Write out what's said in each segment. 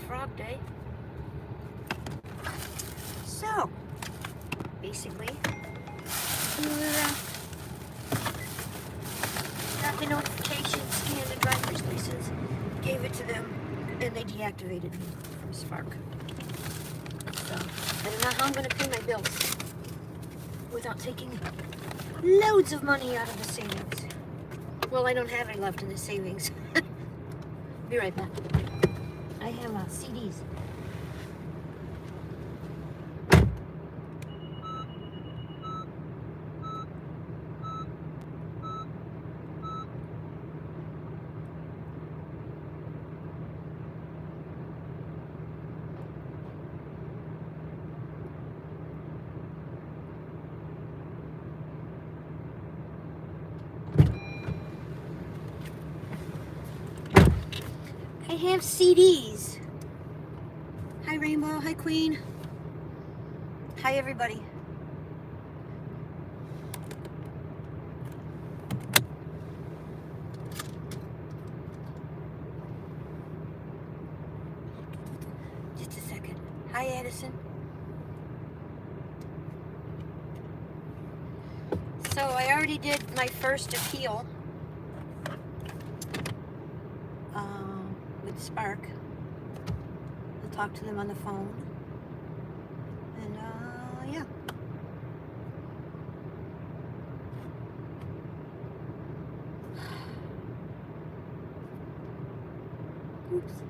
frog day. So, basically, got the notification, scanned the driver's license, gave it to them, and they deactivated me from Spark. So, I don't know how I'm going to pay my bills without taking loads of money out of the savings. Well, I don't have any left in the savings. Be right back. I have CDs. I have CDs. Hi Rainbow, hi Queen. Hi everybody. Just a second. Hi Addison. So I already did my first appeal. With Spark. I'll talk to them on the phone. And yeah. Oops.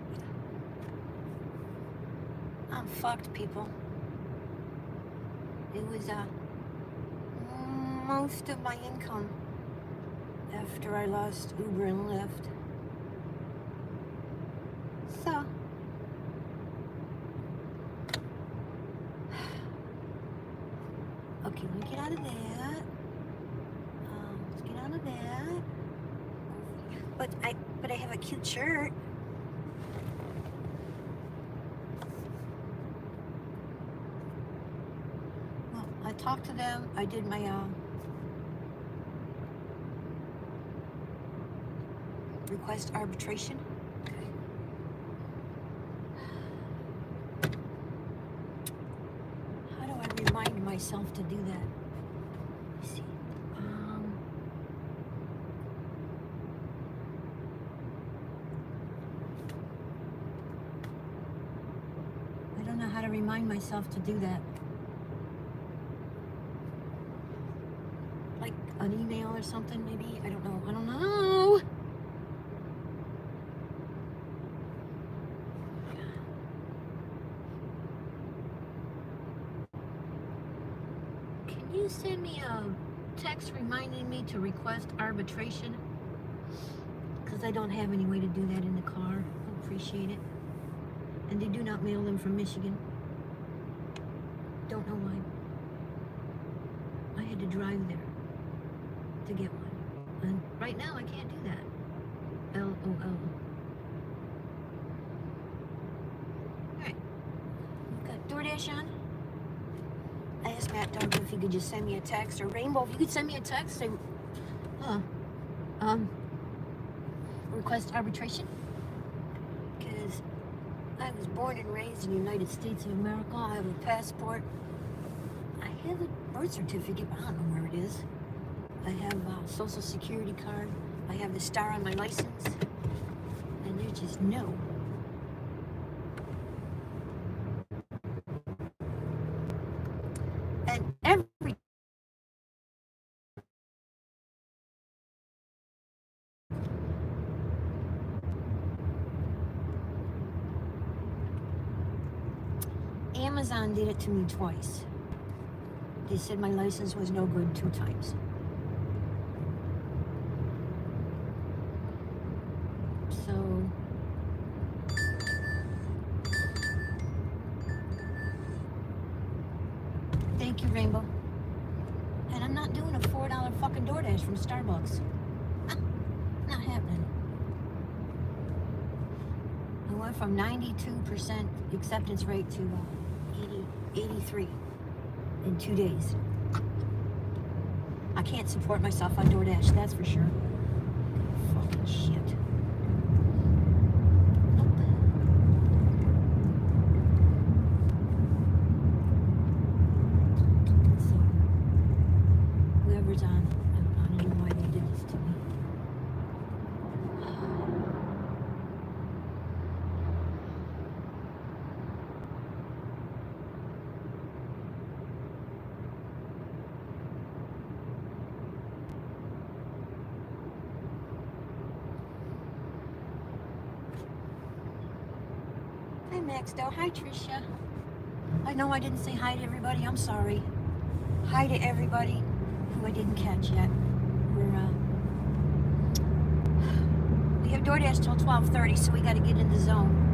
I'm fucked, people. It was most of my income after I lost Uber and Lyft. So, okay, let me get out of that. Let's get out of that. But I have a cute shirt. Well, I talked to them. I did my request arbitration. Remind myself to do that. Let's see. I don't know how to remind myself to do that. Like an email or something, maybe? I don't know. I don't know. Can you send me a text reminding me to request arbitration? Because I don't have any way to do that in the car. I appreciate it. And they do not mail them from Michigan. Don't know why. I had to drive there to get one. And right now I can't do that. LOL. Alright. We've got DoorDash on. I asked Matt Dog if he could just send me a text, or Rainbow, if you could send me a text, say, request arbitration, because I was born and raised in the United States of America. I have a passport. I have a birth certificate, but I don't know where it is. I have a social security card. I have the star on my license, and there's just no. And every Amazon did it to me twice. They said my license was no good 2 times. So thank you, Rainbow. And I'm not doing a $4 fucking DoorDash from Starbucks. Not happening. I went from 92% acceptance rate to 83 in 2 days. I can't support myself on DoorDash, that's for sure. Fucking shit. Hi, Maxdo. Hi, Tricia. I know I didn't say hi to everybody. I'm sorry. Hi to everybody who I didn't catch yet. We have DoorDash till 12:30, so we got to get in the zone.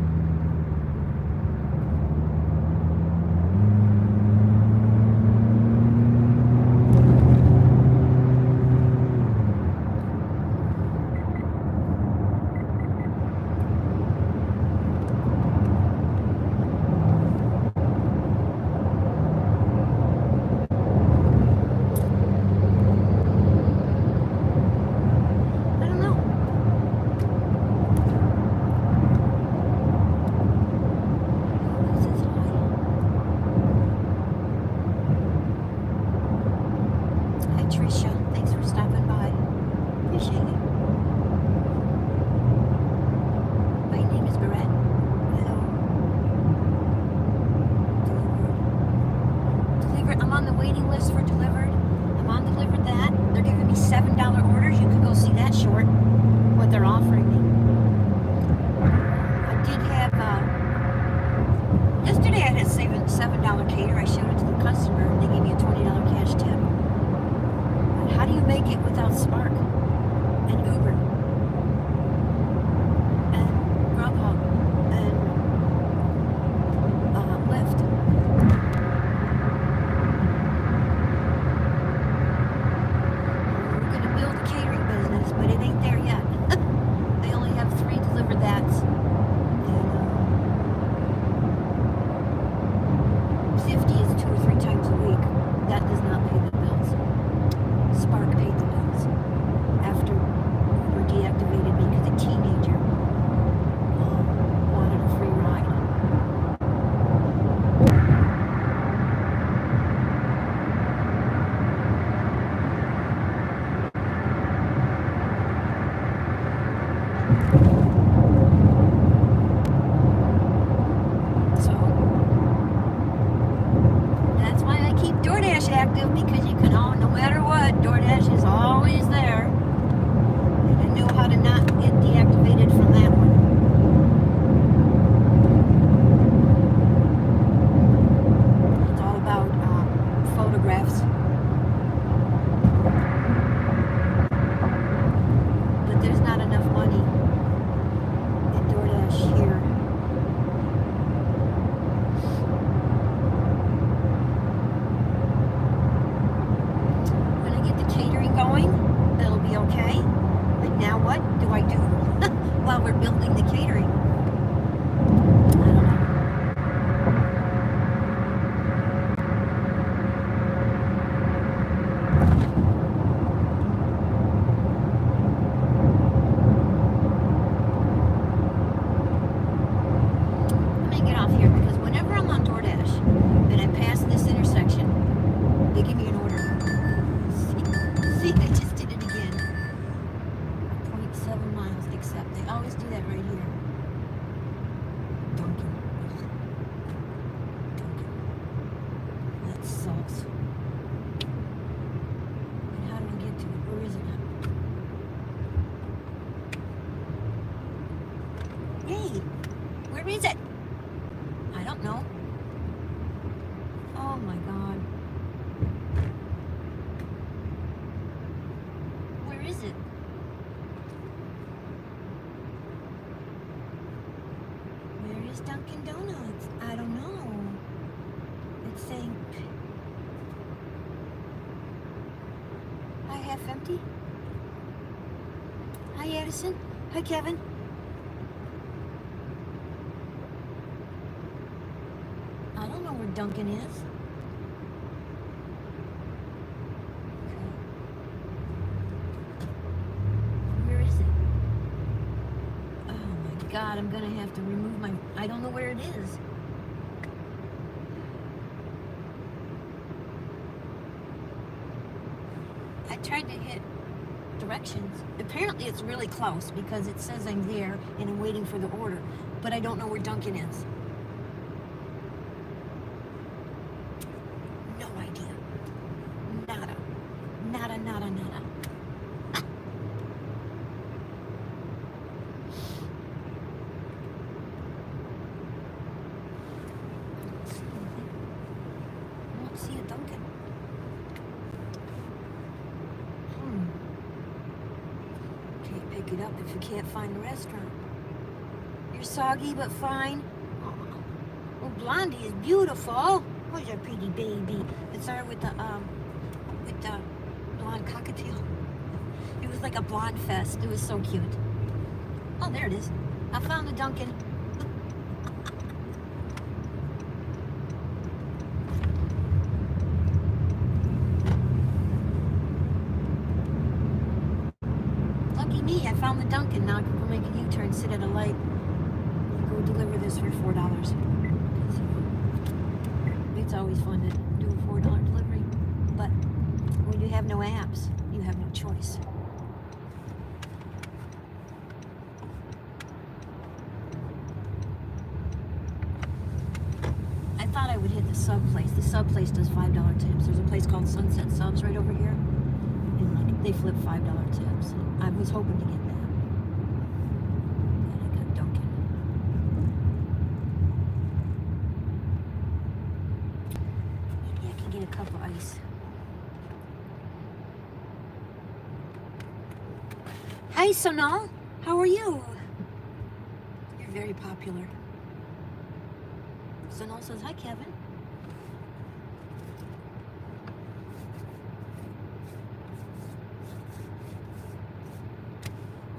Hi, Kevin. I don't know where Duncan is. Where is it? Oh my God, I'm gonna have to remove my... I don't know where it is. I tried to hit directions. Apparently it's really close because it says I'm there and I'm waiting for the order, but I don't know where Duncan is. No idea. Nada. Nada, nada, nada. pick it up if you can't find the restaurant. You're soggy but fine. Aw. Oh, Blondie is beautiful. Who's your pretty baby? It's her with the blonde cockatiel. It was like a blonde fest. It was so cute. Oh, there it is. I found the Dunkin'. Lucky me, I found the Dunkin'. Now I can go make a U-turn, sit at a light, and go deliver this for $4. It's always fun to do a $4 delivery. But when you have no apps, you have no choice. I thought I would hit the sub place. The sub place does $5 tips. There's a place called Sunset Subs right over here. And like they flip $5 tips. I was hoping to get that. But I got Dunkin'. Maybe I can get a cup of ice. Hi, Sonal. How are you? You're very popular. Sonal says, hi, Kevin.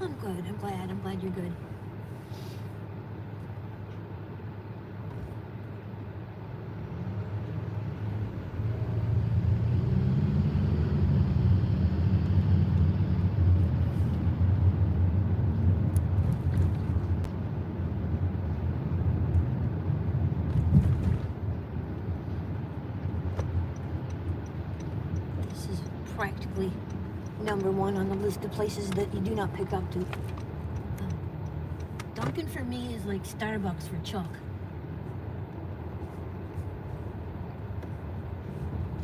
I'm good. I'm glad. I'm glad you're good. This is practically #1 on the list of places that you do not pick up to. Dunkin' for me is like Starbucks for Chuck.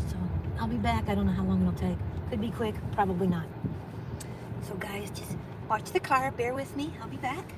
So I'll be back. I don't know how long it'll take. Could be quick, probably not. So guys, just watch the car. Bear with me. I'll be back.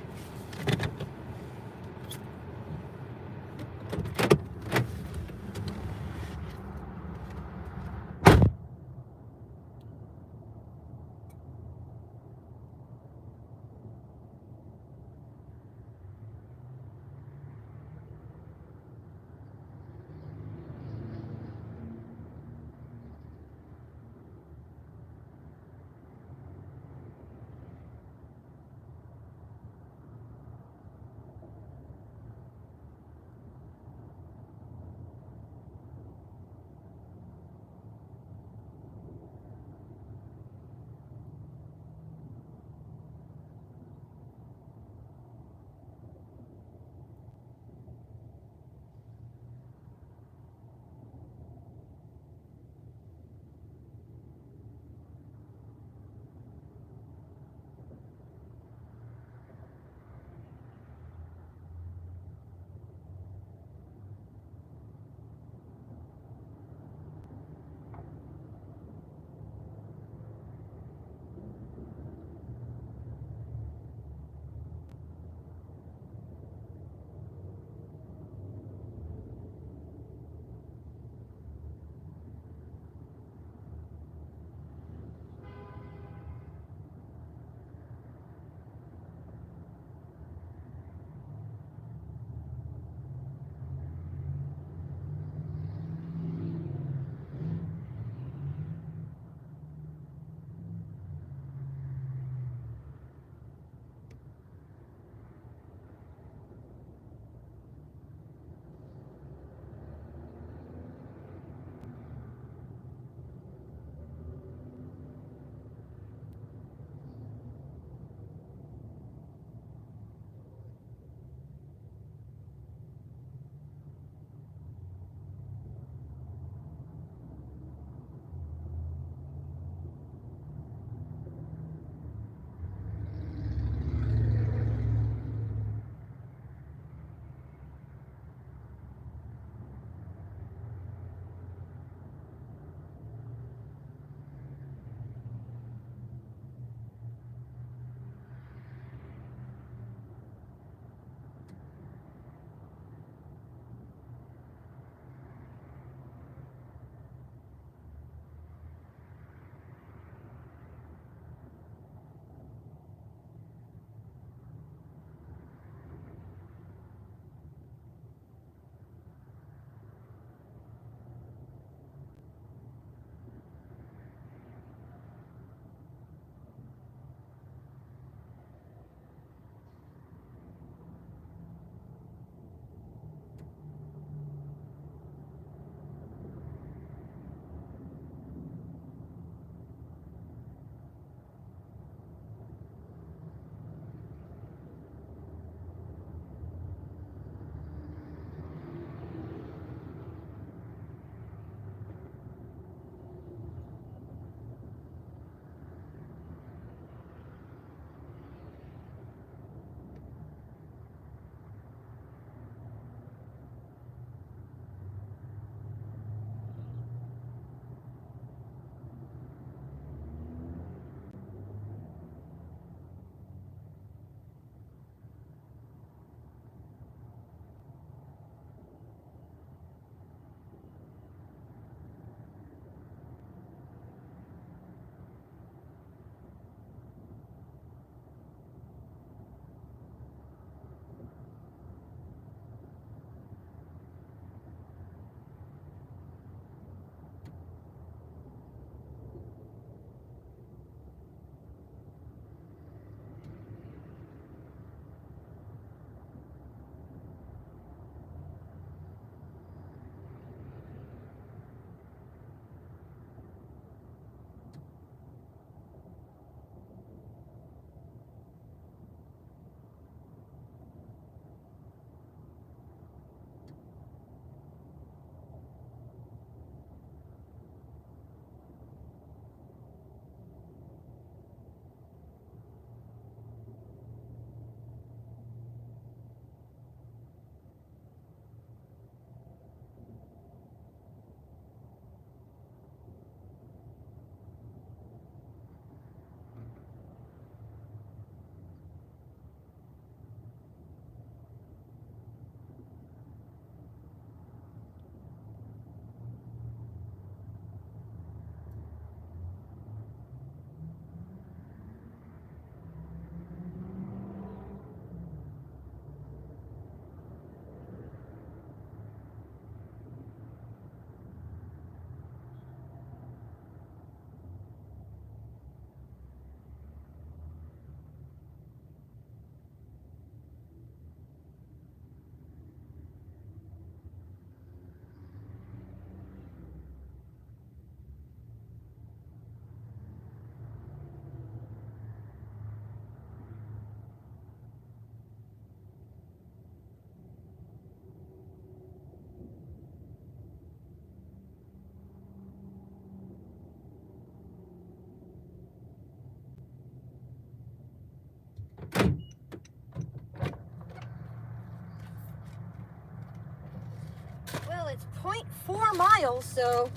0.4 miles, so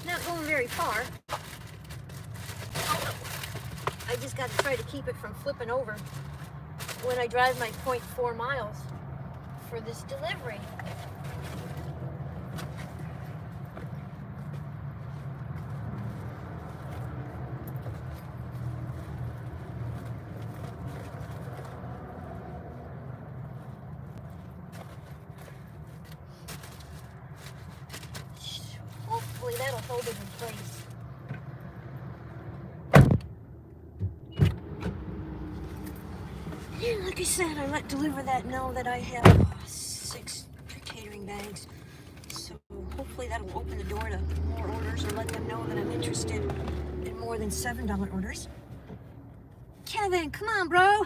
not going very far. I just got to try to keep it from flipping over when I drive my 0.4 miles for this delivery. Hopefully that'll hold it in place. Yeah, like I said, I let deliver that know that I have 6 catering bags. So hopefully that'll open the door to more orders, or let them know that I'm interested in more than $7 orders. Kevin, come on, bro.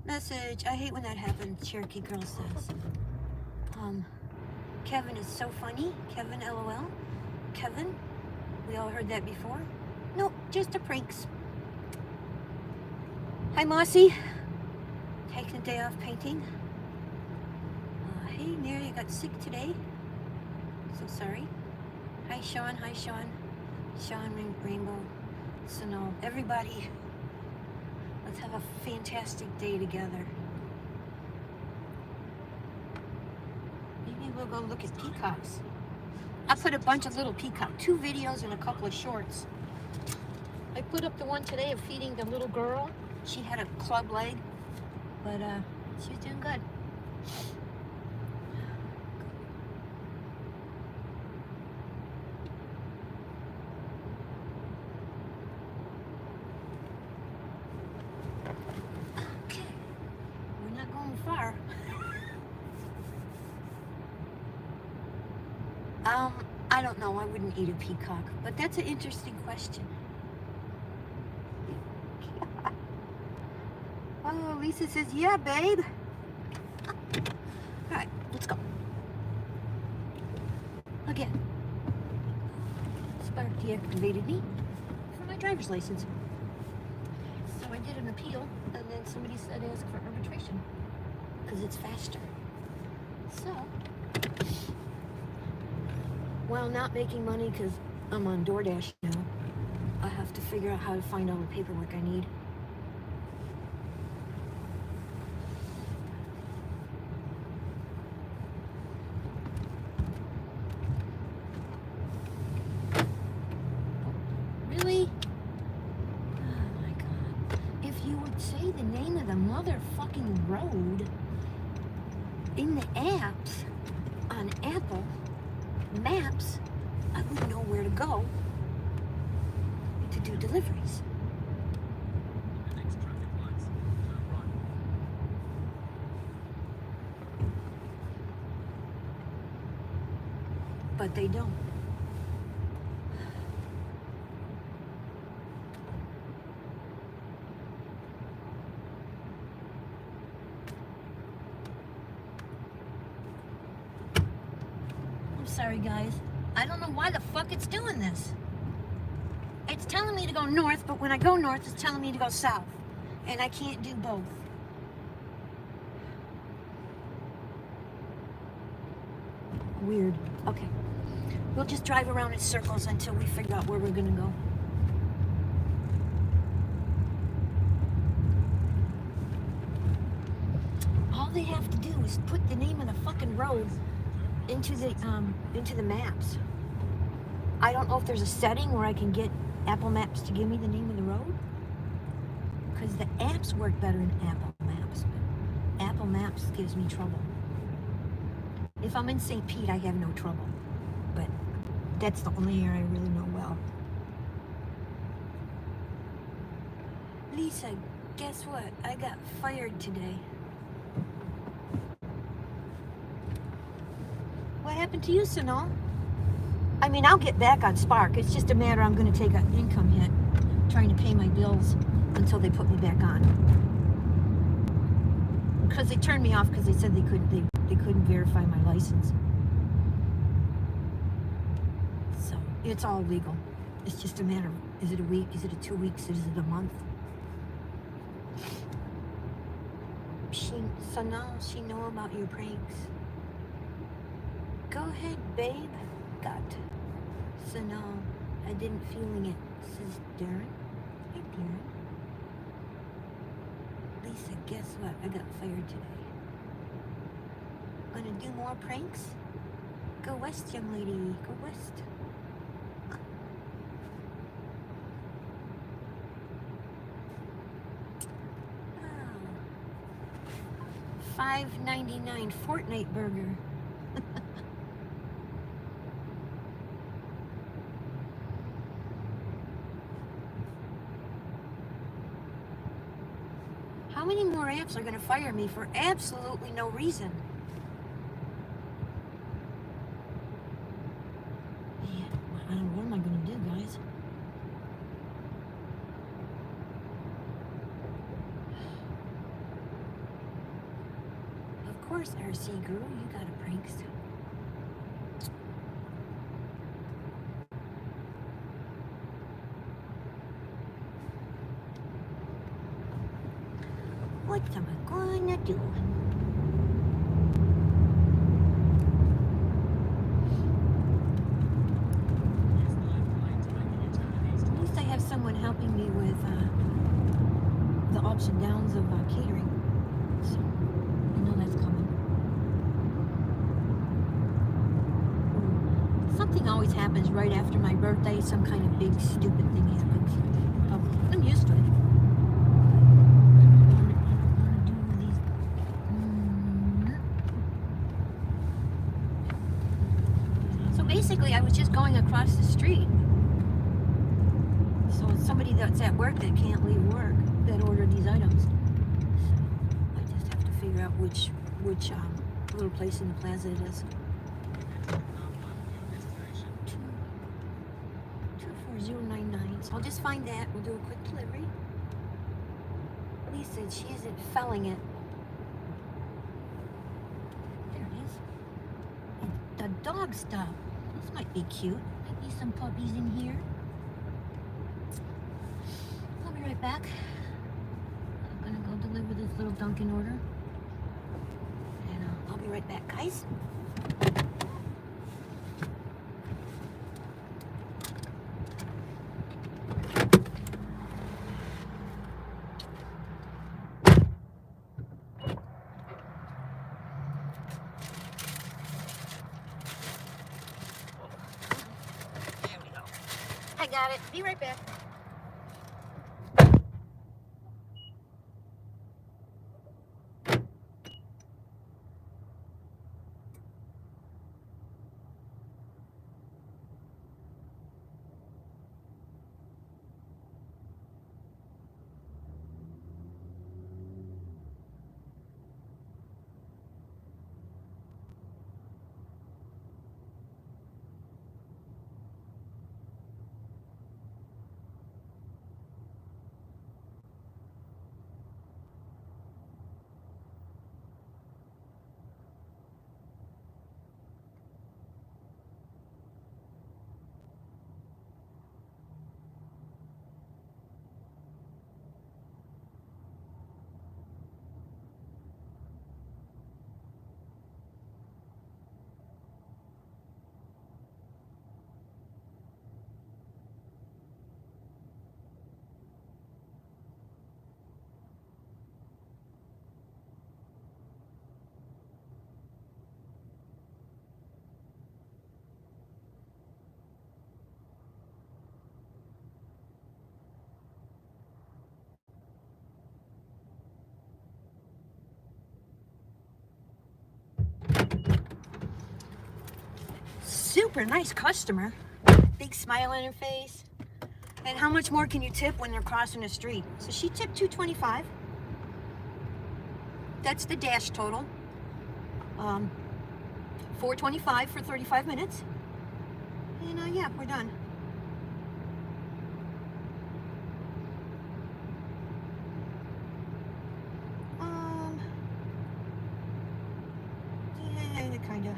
Message. I hate when that happens, Cherokee Girl says. Kevin is so funny. Kevin, LOL. Kevin, we all heard that before. Nope, just a pranks. Hi, Mossy. Taking a day off painting. Hey, Mary, I got sick today. So sorry. Hi, Sean. Hi, Sean. Sean, Rainbow. So no, everybody, let's have a fantastic day together. Maybe we'll go look at peacocks. I put a bunch of little peacock, 2 videos and a couple of shorts. I put up the one today of feeding the little girl. She had a club leg, but she's doing good. Okay, we're not going far. I don't know, I wouldn't eat a peacock, but that's an interesting question. Oh, Lisa says, yeah, babe. All right, let's go. Again, Spark deactivated me for my driver's license. So I did an appeal, and then somebody said ask for arbitration because it's faster. So, while not making money because I'm on DoorDash now, I have to figure out how to find all the paperwork I need. Really? Oh my God. If you would say the name of the motherfucking road in the apps on Apple Maps, I would know where to go to do deliveries. But they don't. Sorry guys, I don't know why the fuck it's doing this. It's telling me to go north, but when I go north, it's telling me to go south. And I can't do both. Weird. Okay. We'll just drive around in circles until we figure out where we're gonna go. All they have to do is put the name of the fucking road into the maps. I don't know if there's a setting where I can get Apple Maps to give me the name of the road, because the apps work better in Apple Maps, but Apple Maps gives me trouble. If I'm in St. Pete, I have no trouble, but that's the only area I really know well. Lisa, guess what? I got fired today. What happened to you, Sonal? I mean, I'll get back on Spark. It's just a matter I'm going to take an income hit trying to pay my bills until they put me back on. Because they turned me off because they said they couldn't verify my license. So it's all legal. It's just a matter of, is it a week? Is it a 2 weeks? Is it a month? Sonal, she know about your pranks. Go ahead, babe. Uncut. So no, I didn't feeling it. Says Darren. Hey Darren. Lisa, guess what? I got fired today. Gonna do more pranks? Go west, young lady. Go west. Oh. $5.99 Fortnite burger. How many more apps are going to fire me for absolutely no reason? Man, I don't know what am I going to do, guys? Of course, RC Girl, you got a prankster. What am I gonna do? At least I have someone helping me with the ups and downs of catering. So I know that's coming. Something always happens right after my birthday. Some kind of big stupid thing happens. I'm used to it. Basically, I was just going across the street. So it's somebody that's at work that can't leave work that ordered these items. So I just have to figure out which little place in the plaza it is. 24099. So I'll just find that. We'll do a quick delivery. Lisa said she isn't felling it. There it is. And the dog stuff. This might be cute. Might be some puppies in here. I'll be right back. I'm gonna go deliver this little Dunkin' order. And I'll be right back, guys. I got it. Be right back. Super nice customer. Big smile on her face. And how much more can you tip when they're crossing the street? So she tipped $2.25. That's the dash total. $4.25 for 35 minutes. And yeah, we're done. Yeah, kind of.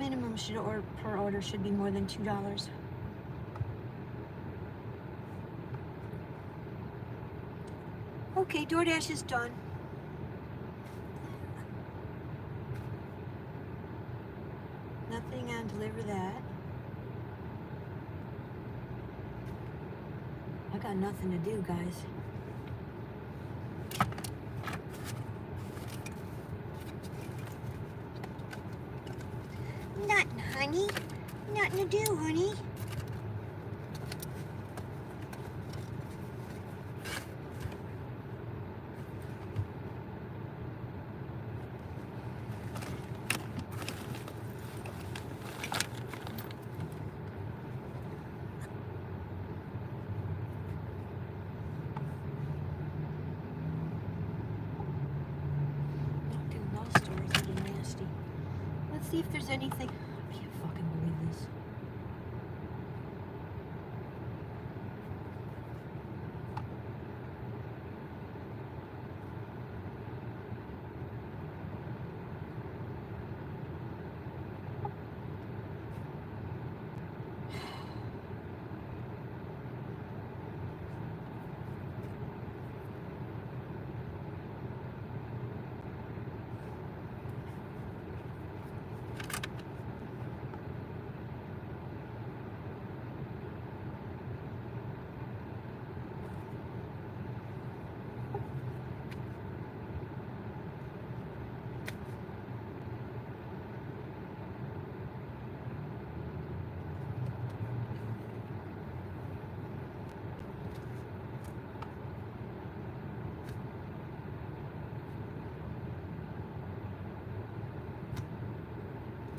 minimum should per order should be more than $2. Okay, DoorDash is done. Nothing on deliver that. I got nothing to do, guys. Nothing, honey. Nothing to do, honey. Let's see if there's anything. I can't fucking believe this.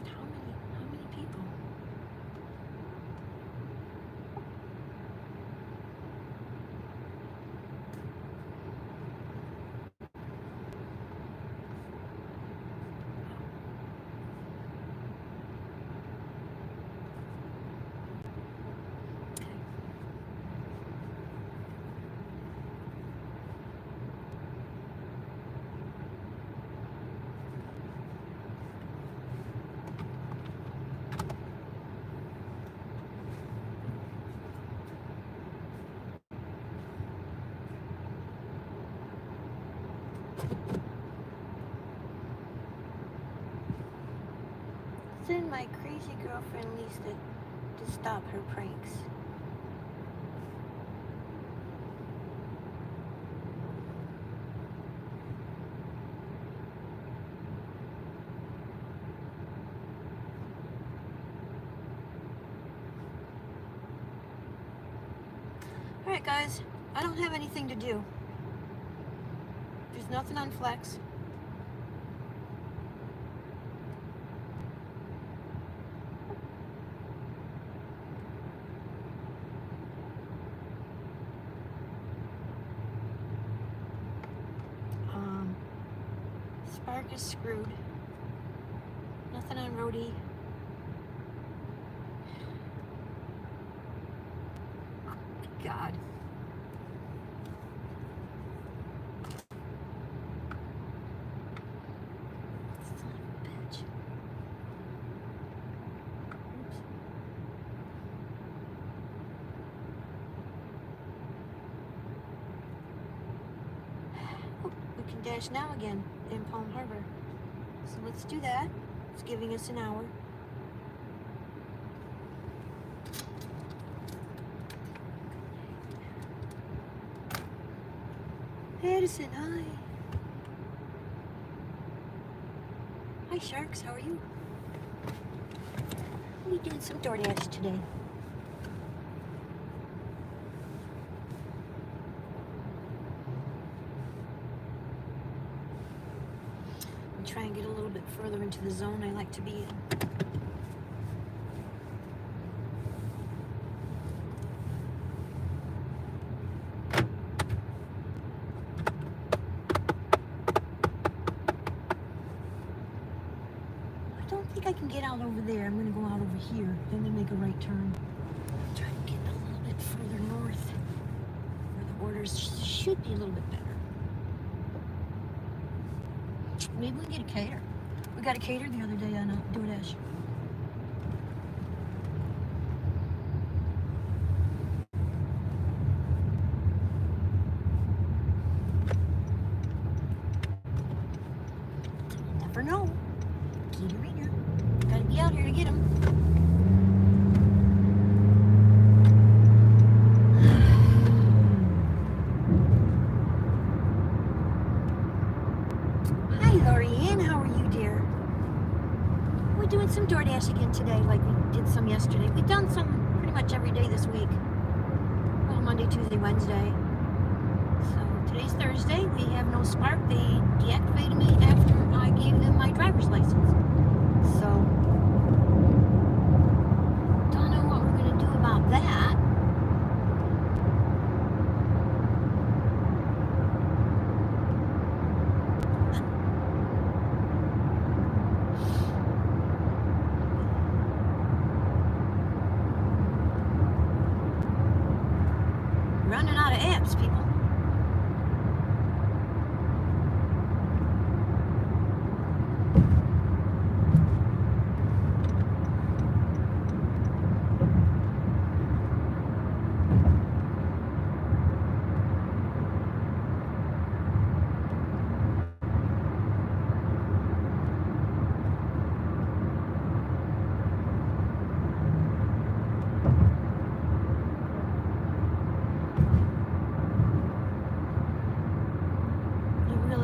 How many people? Send my crazy girlfriend Lisa to stop her pranks. Alright guys, I don't have anything to do. There's nothing on Flex. Spark is screwed. Nothing on Roadie. God. Son of a bitch. Oops. Oh, we can dash now again in Palm Harbor. So let's do that. It's giving us an hour. Edison, hi. Hi Sharks, how are you? We doing some DoorDash today. I'm trying to get a little bit further into the zone I like to be in. I can get out over there. I'm going to go out over here and then make a right turn. Try to get a little bit further north where the orders should be a little bit better. Maybe we can get a cater. We got a cater the other day on DoorDash. never know. Kitty reader. Gotta be out here to get them. Hi, Lorianne. How are you, dear? We're doing some DoorDash again today, like we did some yesterday. We've done some pretty much every day this week. Well, Monday, Tuesday, Wednesday. So today's Thursday. We have no Spark. They deactivated me after I gave them my driver's license. So don't know what we're gonna do about that. Running out of apps, people.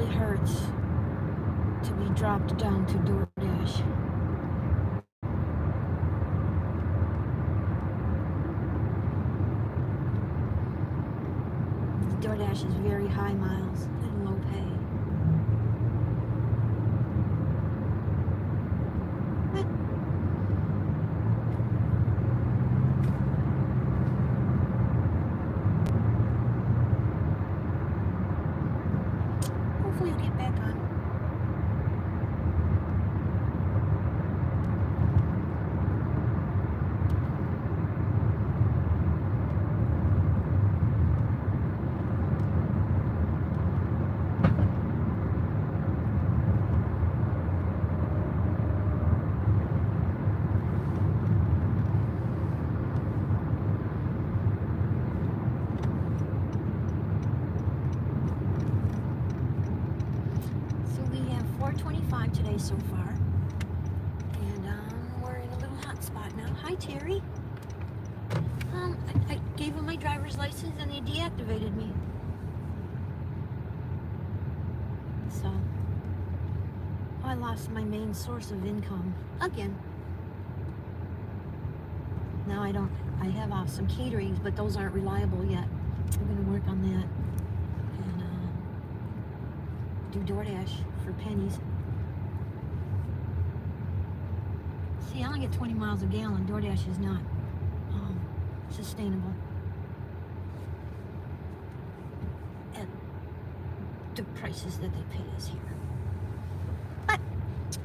Hurts to be dropped down to DoorDash. DoorDash is very high miles and low pay. Hopefully you'll get back on. So we have 425 today so far. And we're in a little hot spot now. Hi, Terry. I gave them my driver's license and they deactivated me. So I lost my main source of income again. Now I have some caterings, but those aren't reliable yet. I'm gonna work on that and do DoorDash for pennies. See, I only get 20 miles a gallon. DoorDash is not sustainable at the prices that they pay us here. But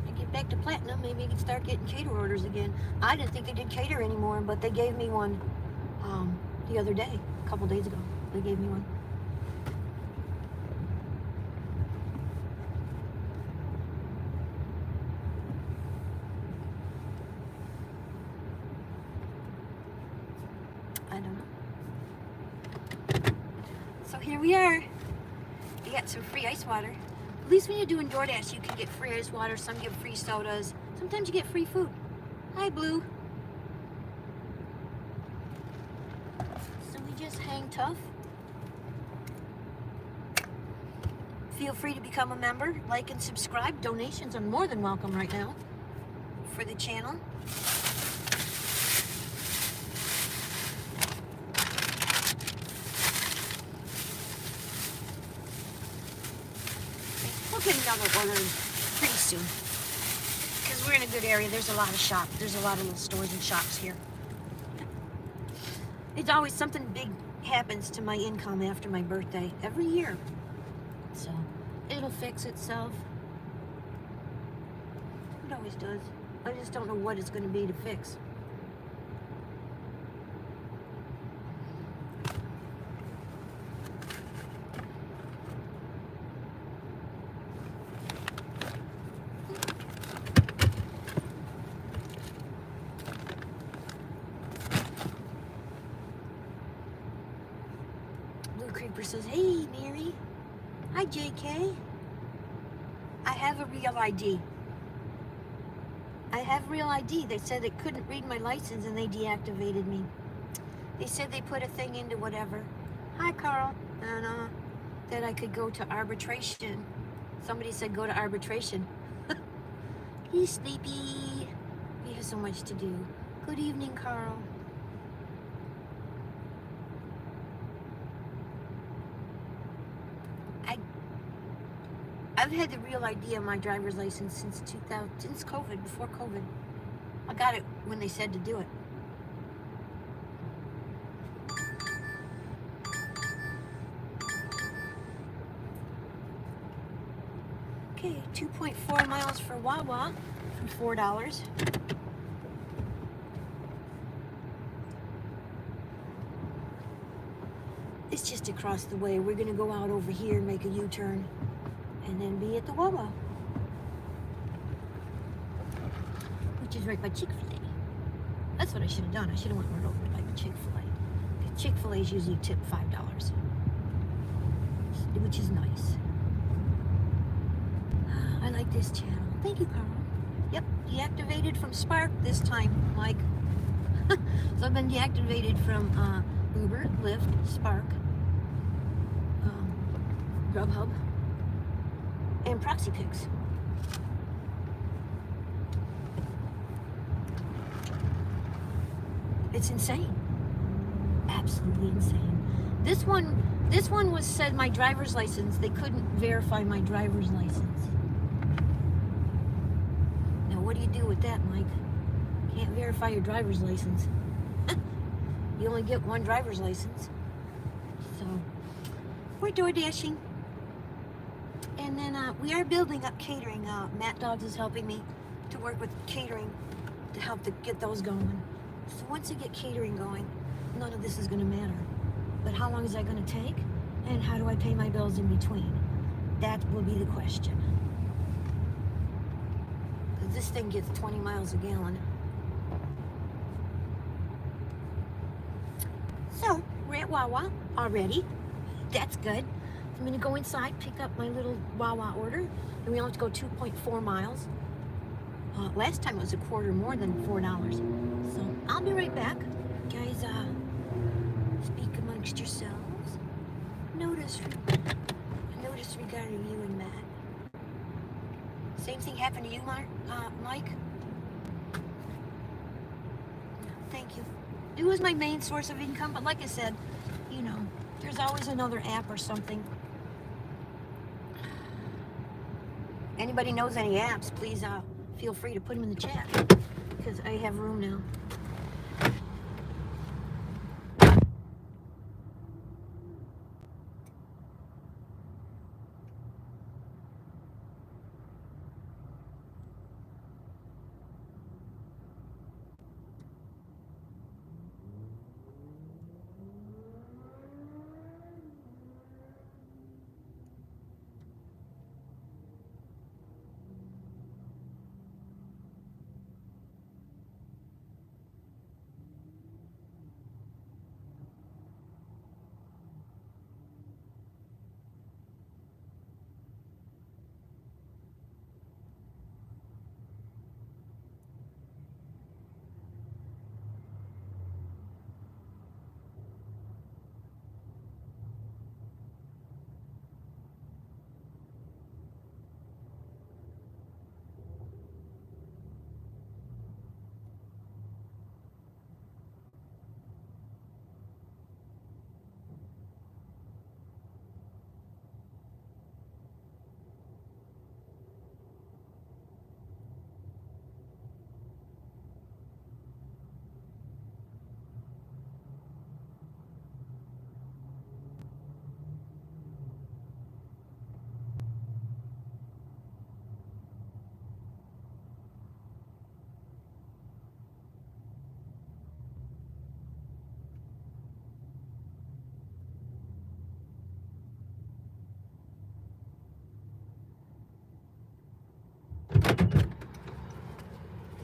I get back to Platinum, maybe I can start getting cater orders again. I didn't think they did cater anymore, but they gave me one the other day, a couple days ago. They gave me one. I don't know. So here we are. You got some free ice water. At least when you're doing DoorDash, you can get free ice water. Some give free sodas. Sometimes you get free food. Hi, Blue. So we just hang tough. Feel free to become a member, like and subscribe. Donations are more than welcome right now for the channel. We'll get another order pretty soon because we're in a good area. There's a lot of shops. There's a lot of little stores and shops here. It's always something big happens to my income after my birthday every year. So it'll fix itself. It always does. I just don't know what it's going to be to fix. Blue Creeper says, "Hey, Mary. Hi, JK. I have a real ID. I have real ID. They said they couldn't read my license and they deactivated me. They said they put a thing into whatever. Hi, Carl. And that I could go to arbitration. Somebody said go to arbitration. He's sleepy. We have so much to do. Good evening, Carl. I've had the real ID on my driver's license since COVID, before COVID. I got it when they said to do it. Okay, 2.4 miles for Wawa for $4. It's just across the way. We're gonna go out over here and make a U-turn and then be at the Wawa, which is right by Chick-fil-A. That's what I should have done. I should have went right over by Chick-fil-A. Chick-fil-A's usually tip $5, which is nice. I like this channel. Thank you, Carl. Yep, deactivated from Spark this time, Mike. So I've been deactivated from Uber, Lyft, Spark, Grubhub, and Proxy Picks. It's insane. Absolutely insane. This one was said my driver's license. They couldn't verify my driver's license. Now what do you do with that, Mike? Can't verify your driver's license. You only get one driver's license. So we're door dashing. And then we are building up catering. Matt Dogs is helping me to work with catering to help to get those going. So once I get catering going, none of this is going to matter. But how long is that going to take? And how do I pay my bills in between? That will be the question. Because this thing gets 20 miles a gallon. So we're at Wawa already. That's good. I'm going to go inside, pick up my little Wawa order, and we only have to go 2.4 miles. Last time it was a quarter more than $4. So I'll be right back. Guys, speak amongst yourselves. Notice regarding you and Matt. Same thing happened to you, Mike? No, thank you. It was my main source of income, but like I said, you know, there's always another app or something. Anybody knows any apps, please feel free to put them in the chat, because I have room now.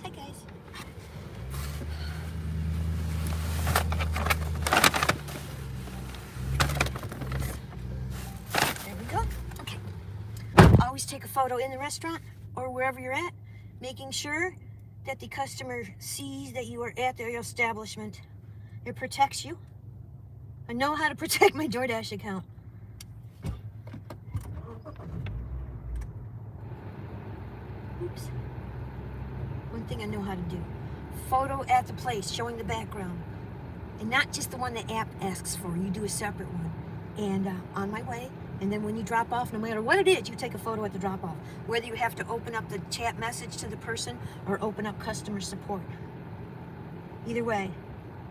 Hi, guys. There we go. Okay. Always take a photo in the restaurant or wherever you're at, making sure that the customer sees that you are at their establishment. It protects you. I know how to protect my DoorDash account. Oops. One thing I know how to do. Photo at the place, showing the background. And not just the one the app asks for. You do a separate one. And on my way. And then when you drop off, no matter what it is, you take a photo at the drop off. Whether you have to open up the chat message to the person or open up customer support. Either way,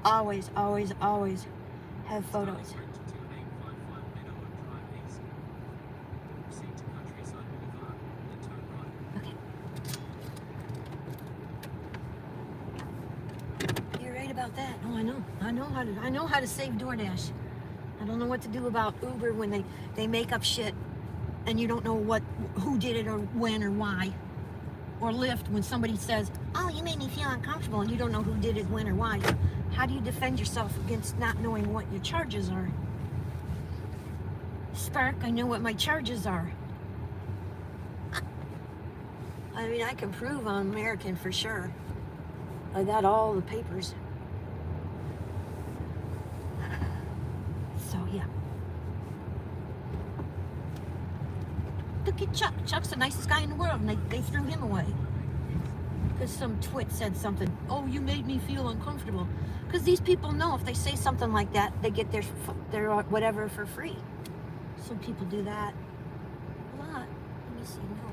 always, always, always have photos. Okay. You're right about that. Oh, I know. I know how to save DoorDash. I don't know what to do about Uber when they make up shit and you don't know who did it or when or why. Or Lyft when somebody says, oh, you made me feel uncomfortable, and you don't know who did it, when or why. How do you defend yourself against not knowing what your charges are? Spark, I know what my charges are. I mean, I can prove I'm American for sure. I got all the papers. So, yeah. Look at Chuck. Chuck's the nicest guy in the world, and they threw him away. Because some twit said something. Oh, you made me feel uncomfortable. Because these people know if they say something like that, they get their whatever for free. Some people do that a lot. Let me see. No.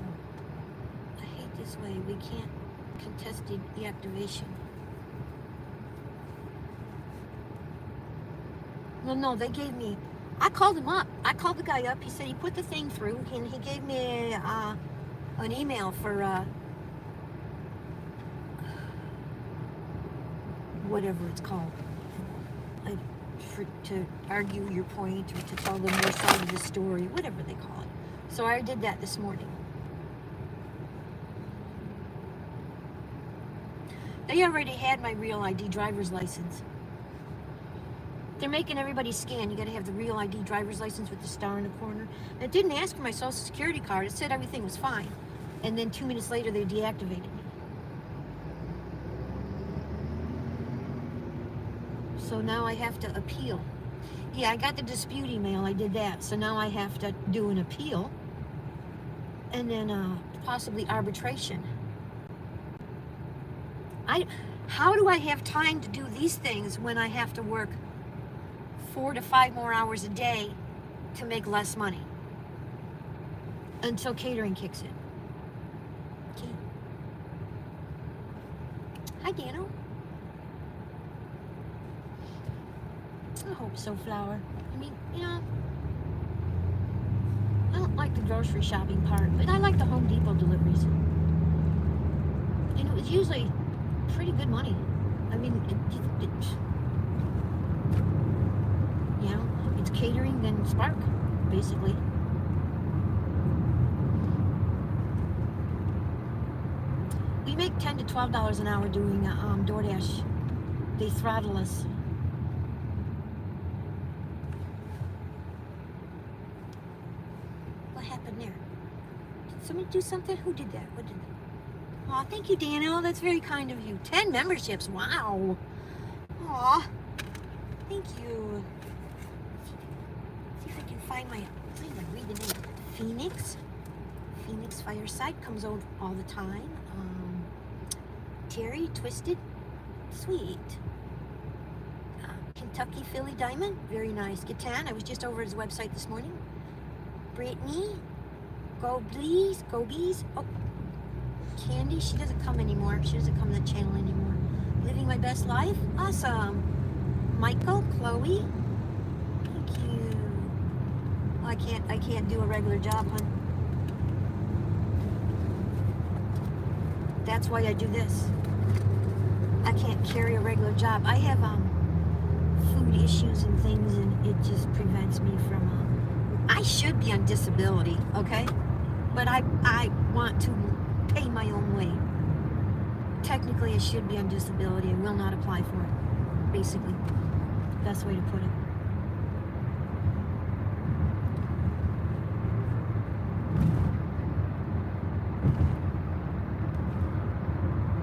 I hate this way. We can't contest deactivation. Well, no, they gave me... I called him up. I called the guy up. He said he put the thing through, and he gave me an email for whatever it's called, to argue your point or to tell them their side of the story, whatever they call it. So I did that this morning. They already had my real ID driver's license. They're making everybody scan. You got to have the real ID driver's license with the star in the corner. It didn't ask for my social security card. It said everything was fine. And then 2 minutes later, they deactivated me. So now I have to appeal. Yeah, I got the dispute email. I did that. So now I have to do an appeal. And then possibly arbitration. How do I have time to do these things when I have to work 4 to 5 more hours a day to make less money until catering kicks in? Okay. Hi, Dano. I hope so, Flower. I mean, you know, I don't like the grocery shopping part, but I like the Home Depot deliveries. And it was usually pretty good money. I mean, you know, it's catering then Spark, basically. We make $10 to $12 an hour doing DoorDash. They throttle us. What happened there? Did somebody do something? Who did that? What did that? Aw, thank you, Daniel. That's very kind of you. 10 memberships. Wow. Aw. Thank you. See if I can find my... I can't even read the name. Phoenix. Phoenix Fireside comes out all the time. Terry Twisted. Sweet. Kentucky Philly Diamond. Very nice. Gatan. I was just over his website this morning. Brittany. Go Bees. Go Bees. Oh. Candy, she doesn't come anymore. She doesn't come to the channel anymore. Living my best life. Awesome. Michael, Chloe. Thank you. Oh, I can't do a regular job, hon. That's why I do this. I can't carry a regular job. I have food issues and things, and it just prevents me from I should be on disability, okay? But I want to pay my own way. Technically, I should be on disability. I will not apply for it. Basically, best way to put it.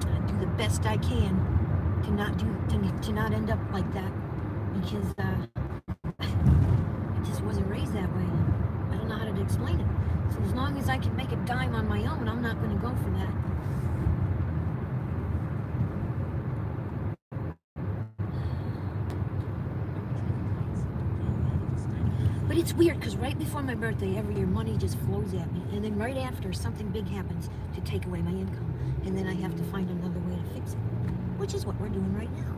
I do the best I can to not end up like that, because I just wasn't raised that way. I don't know how to explain it. So as long as I can make a dime on my own, I'm not going to go for that. But it's weird, because right before my birthday every year, money just flows at me, and then right after, something big happens to take away my income, and then I have to find another way to fix it, which is what we're doing right now.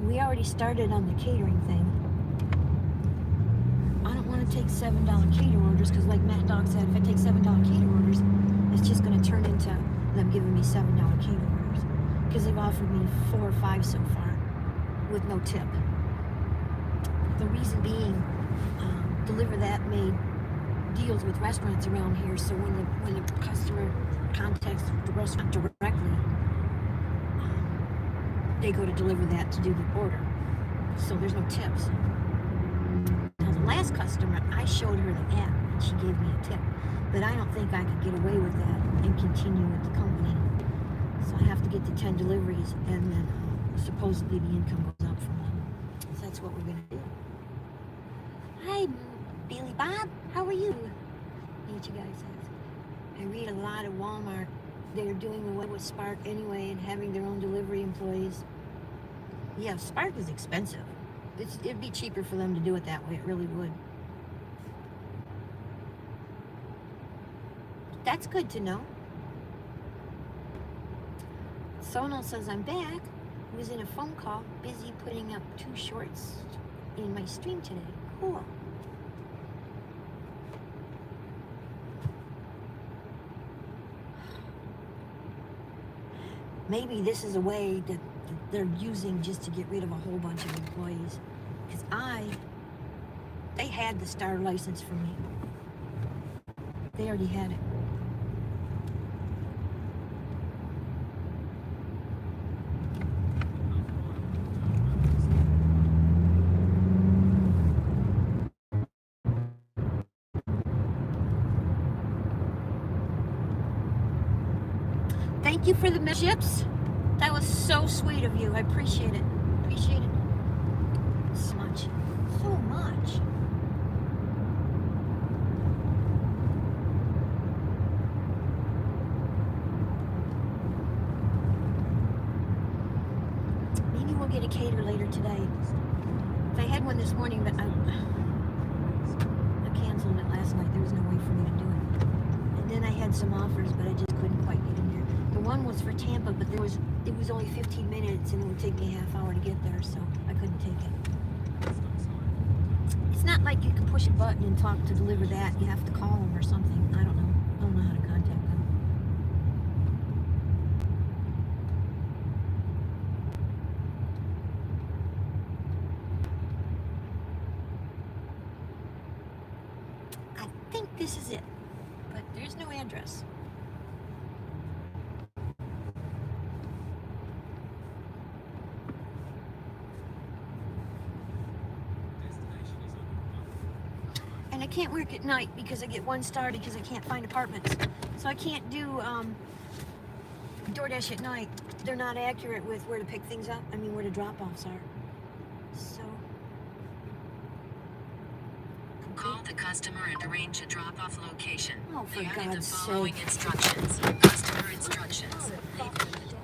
We already started on the catering thing. I don't want to take $7 cater orders, because like Matt Dog said, if I take $7 cater orders, it's just going to turn into them giving me $7 cater orders, because they've offered me 4 or 5 so far with no tip. The reason being, Deliver That made deals with restaurants around here, so when the customer contacts the restaurant directly, they go to Deliver That to do the order, so there's no tips. Now the last customer, I showed her the app and she gave me a tip, but I don't think I could get away with that and continue with the company, so I have to get to 10 deliveries, and then supposedly the income goes up from them. So that's what we're going to do. Hi, Billy Bob. How are you? What you guys says. I read a lot of Walmart. They're doing away with Spark anyway and having their own delivery employees. Yeah, Spark is expensive. It'd be cheaper for them to do it that way. It really would. That's good to know. Sonal says I'm back. Was in a phone call, busy putting up 2 shorts in my stream today. Cool. Maybe this is a way that they're using just to get rid of a whole bunch of employees. Because they had the star license for me. They already had it. Thank you for the memberships. That was so sweet of you. I appreciate it. Appreciate it so much. So much. Maybe we'll get a cater later today. I had one this morning, but I canceled it last night. There was no way for me to do it. And then I had some offers, but I just couldn't quite get in there. The one was for Tampa, but it was only 15 minutes, and it would take me a half hour to get there, so I couldn't take it. It's not like you can push a button and talk to Deliver That. You have to call them or something. I don't know. I don't know how to contact them. I think this is it, but there's no address. And I can't work at night because I get 1 star because I can't find apartments. So I can't do DoorDash at night. They're not accurate with where to pick things up. I mean, where the drop-offs are. So. Call the customer and arrange a drop-off location. Oh, for They added God's the following sake. instructions. Customer instructions. Oh, Leave it at the door.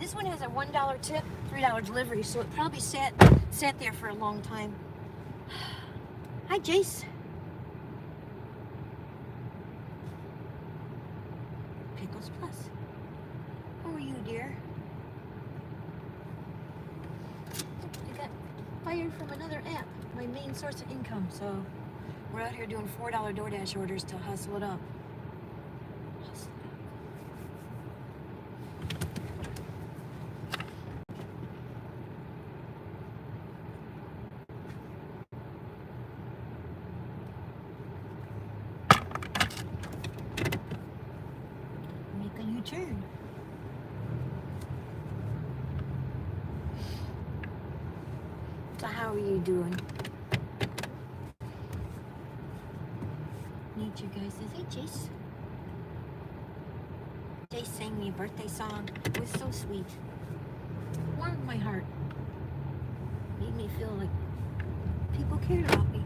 This one has a $1 tip, $3 delivery, so it probably sat there for a long time. Hi, Jace. Pickles Plus. How are you, dear? I got fired from another app, my main source of income, so we're out here doing $4 DoorDash orders to hustle it up. Hustle it up. Make a U-turn. So how are you doing? Nature guy says, hey Jace. Jace sang me a birthday song. It was so sweet. Warmed my heart. Made me feel like people cared about me. It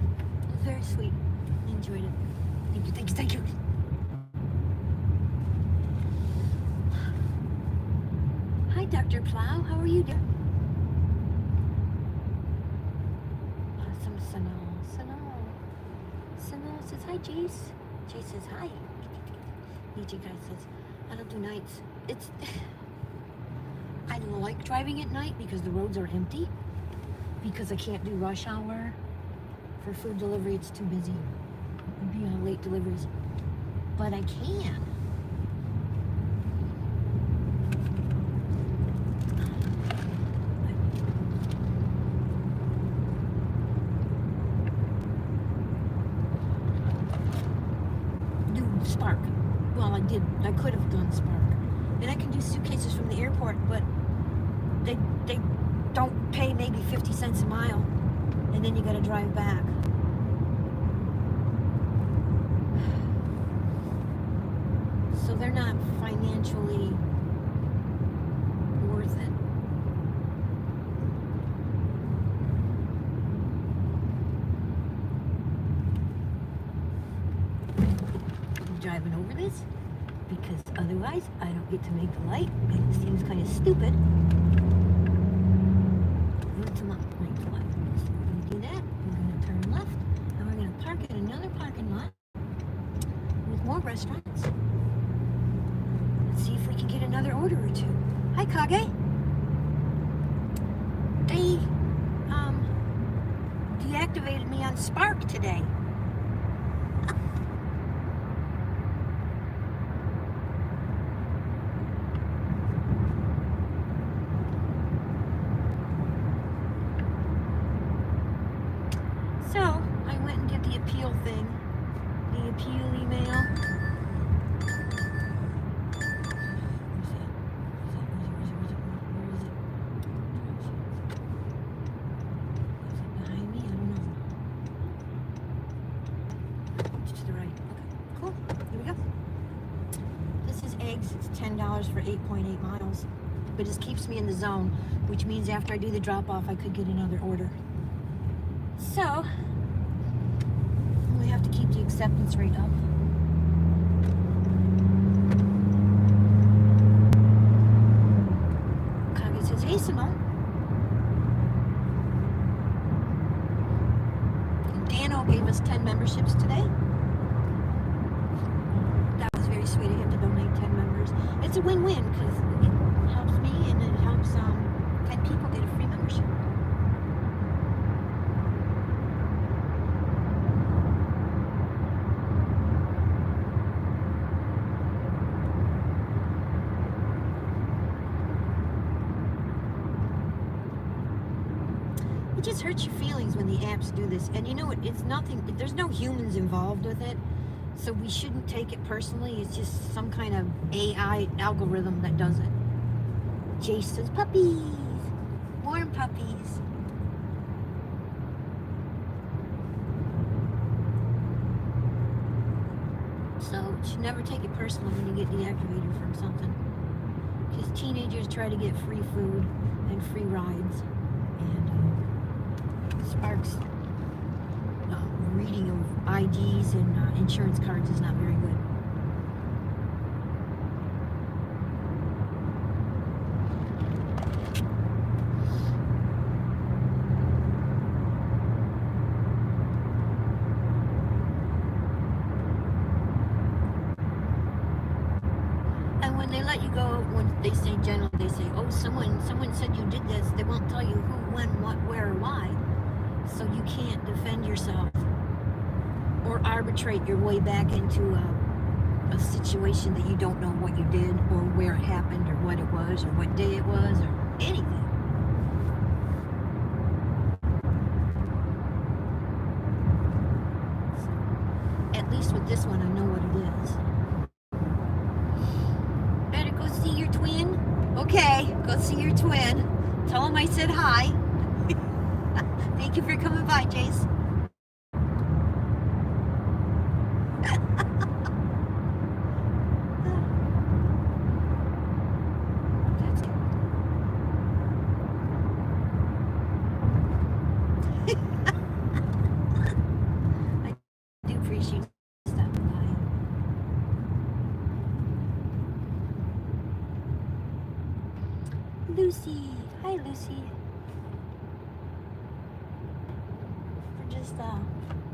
was very sweet. Enjoyed it. Thank you, thank you, thank you. Hi Dr. Plow, how are you, dear? Sanal says hi, Jace. Jace says hi. Nietzsche guy says, I don't do nights. I like driving at night because the roads are empty. Because I can't do rush hour. For food delivery, it's too busy. It'd be on late deliveries. But I can. Spark. Well, I could have done Spark. And I can do suitcases from the airport, but they don't pay maybe 50 cents a mile. And then you gotta drive back. So they're not financially worth it. Driving over this because otherwise I don't get to make the light. It seems kind of stupid. So we're going to do that. We're going to turn left and we're going to park in another parking lot with more restaurants. Let's see if we can get another order or two. Hi, Kage. They deactivated me on Spark today. So, I went and did the appeal thing. The appeal email. Is it behind me? I don't know. It's to the right. Okay, cool. Here we go. This is eggs. It's $10 for 8.8 miles. But it keeps me in the zone, which means after I do the drop-off, I could get another order. So, we have to keep the acceptance rate up. Kage says, hey Simone. Dano gave us 10 memberships today. That was very sweet of him to donate 10 members. It's a win-win because it helps me and it helps 10 people get a free membership. It just hurts your feelings when the apps do this. And you know what? It's nothing, there's no humans involved with it. So we shouldn't take it personally. It's just some kind of AI algorithm that does it. Jace says, puppies. Warm puppies. So you should never take it personally when you get deactivated from something. Because teenagers try to get free food and free rides. And Spark's reading of IDs and insurance cards is not very good. perpetrate your way back into a situation that you don't know what you did or where it happened or what it was or what day it was or anything. So, at least with this one, I know what it is. Better go see your twin. Okay, go see your twin. Tell him I said hi. Thank you for coming by, Jace. I do appreciate you stopping by. Lucy. Hi, Lucy. We're just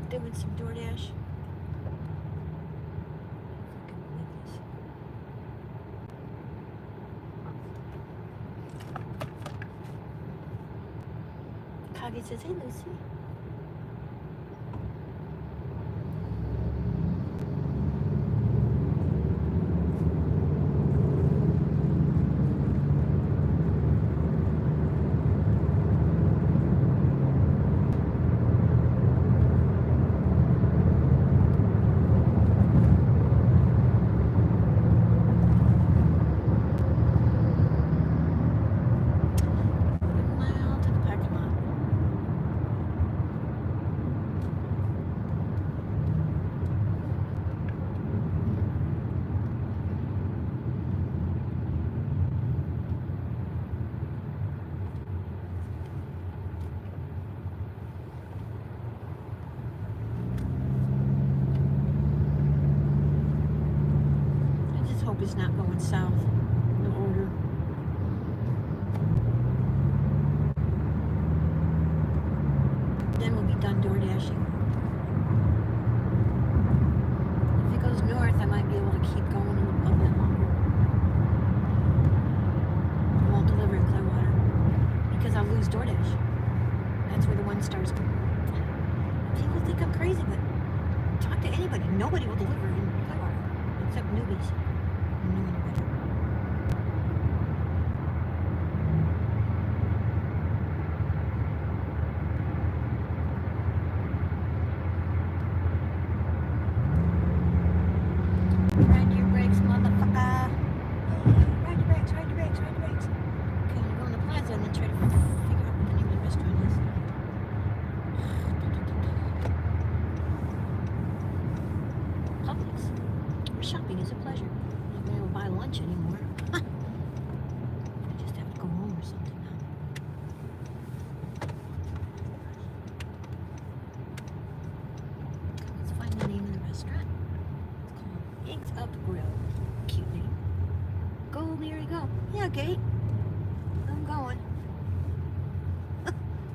doing some DoorDash. Kage says, hey, Lucy. Hope it's not going south. The order. Then we'll be done door dashing. If it goes north, I might be able to keep going a bit longer. I won't deliver in Clearwater because I'll lose DoorDash. That's where the one stars go. People think I'm crazy, but talk to anybody. Nobody will deliver in Clearwater except newbies. Ride your brakes, motherfucker. Ride your brakes, ride your brakes, ride your brakes. Okay, I'm going to Plaza and then try to figure out what the name of the restaurant is. Publix. Where shopping is a pleasure. I'm not going to buy lunch anymore. I just have to go home or something now. Let's find the name of the restaurant. Eggs Up Grill. Cute name. Go, Mary, go. Yeah, Kate. I'm going.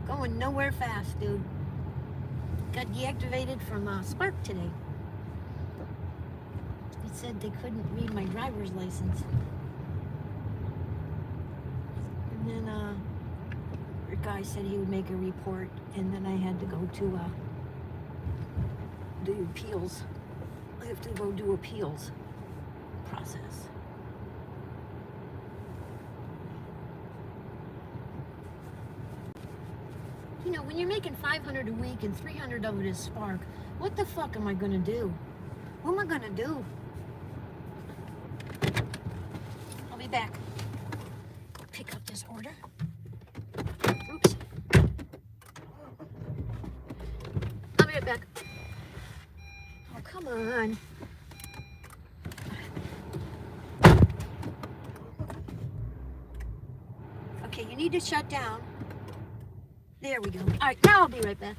Going nowhere fast, dude. Got deactivated from Spark today. It said they couldn't read my driver's license. And then the guy said he would make a report, and then I had to go to do appeals. I have to go do appeals process. You know, when you're making $500 a week and $300 of it is Spark, what the fuck am I gonna do? What am I gonna do? I'll be back. Go pick up this order. Oops. I'll be right back. Oh, come on. Okay, you need to shut down. There we go. All right, now I'll be right back.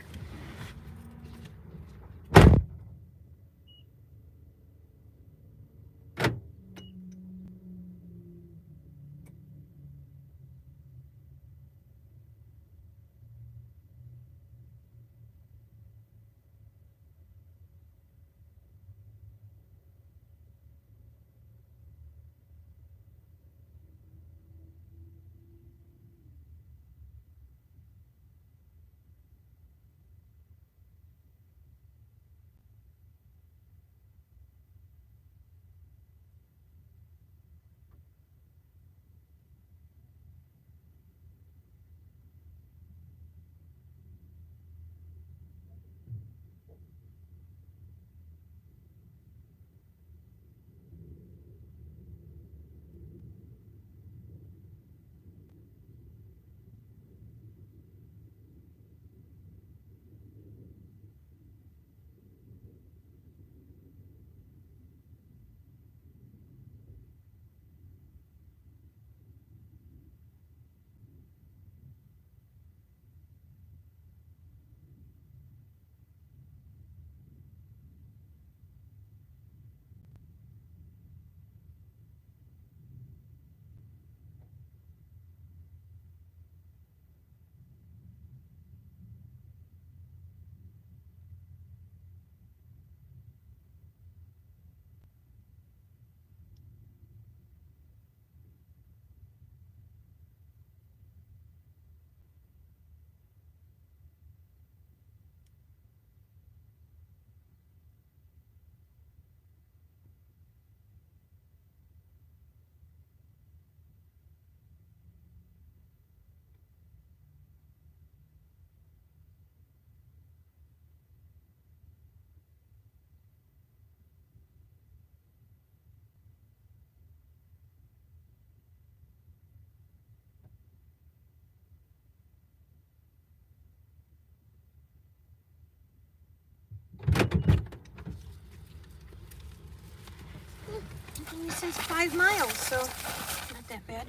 Only says 5 miles, so not that bad.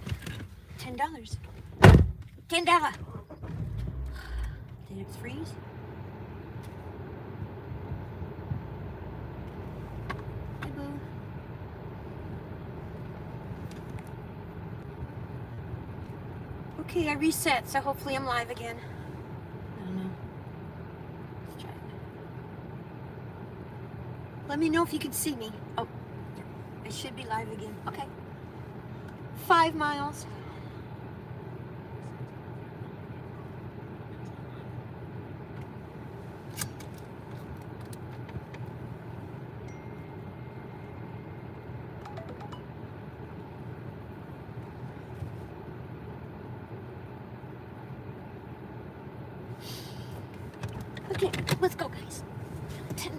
$10. $10. Did it freeze? Hi, boo. Okay, I reset, so hopefully I'm live again. I don't know. Let's try it. Let me know if you can see me. Oh, I should be live again. Okay. 5 miles. Okay, let's go, guys. 10.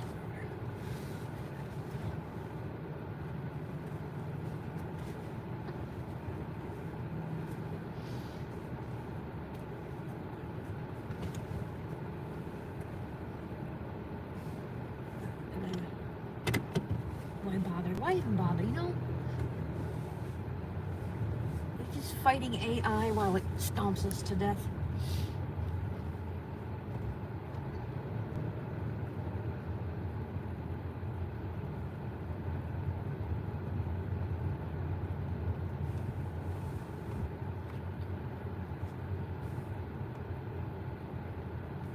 Why bother? Why even bother, you know? We're just fighting AI while it stomps us to death.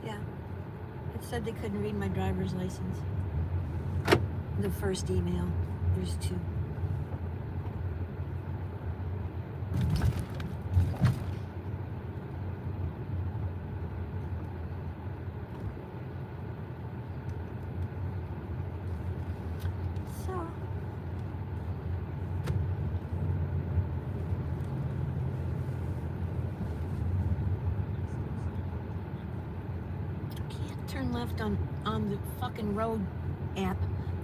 Yeah. It said they couldn't read my driver's license. The first email. There's 2. So. Can't turn left on the fucking road app.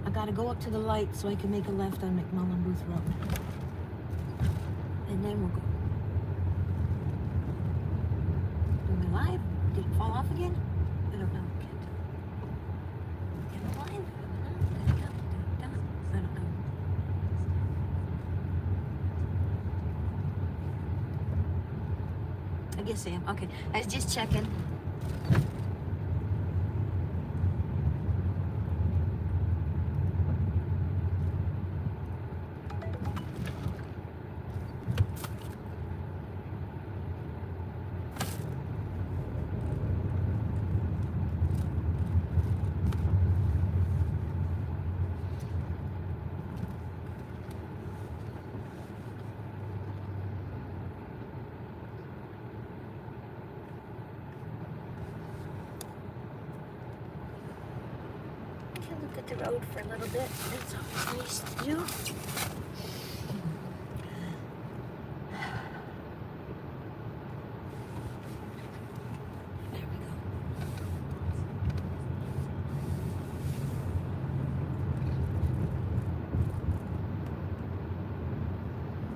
I gotta go up to the light so I can make a left on McMullen Booth Road. And then we'll go. Am I live? Did it fall off again? I don't know. Am I live? I don't know. I guess I am. Okay. I was just checking. Look at the road for a little bit. That's always nice to do. There we go.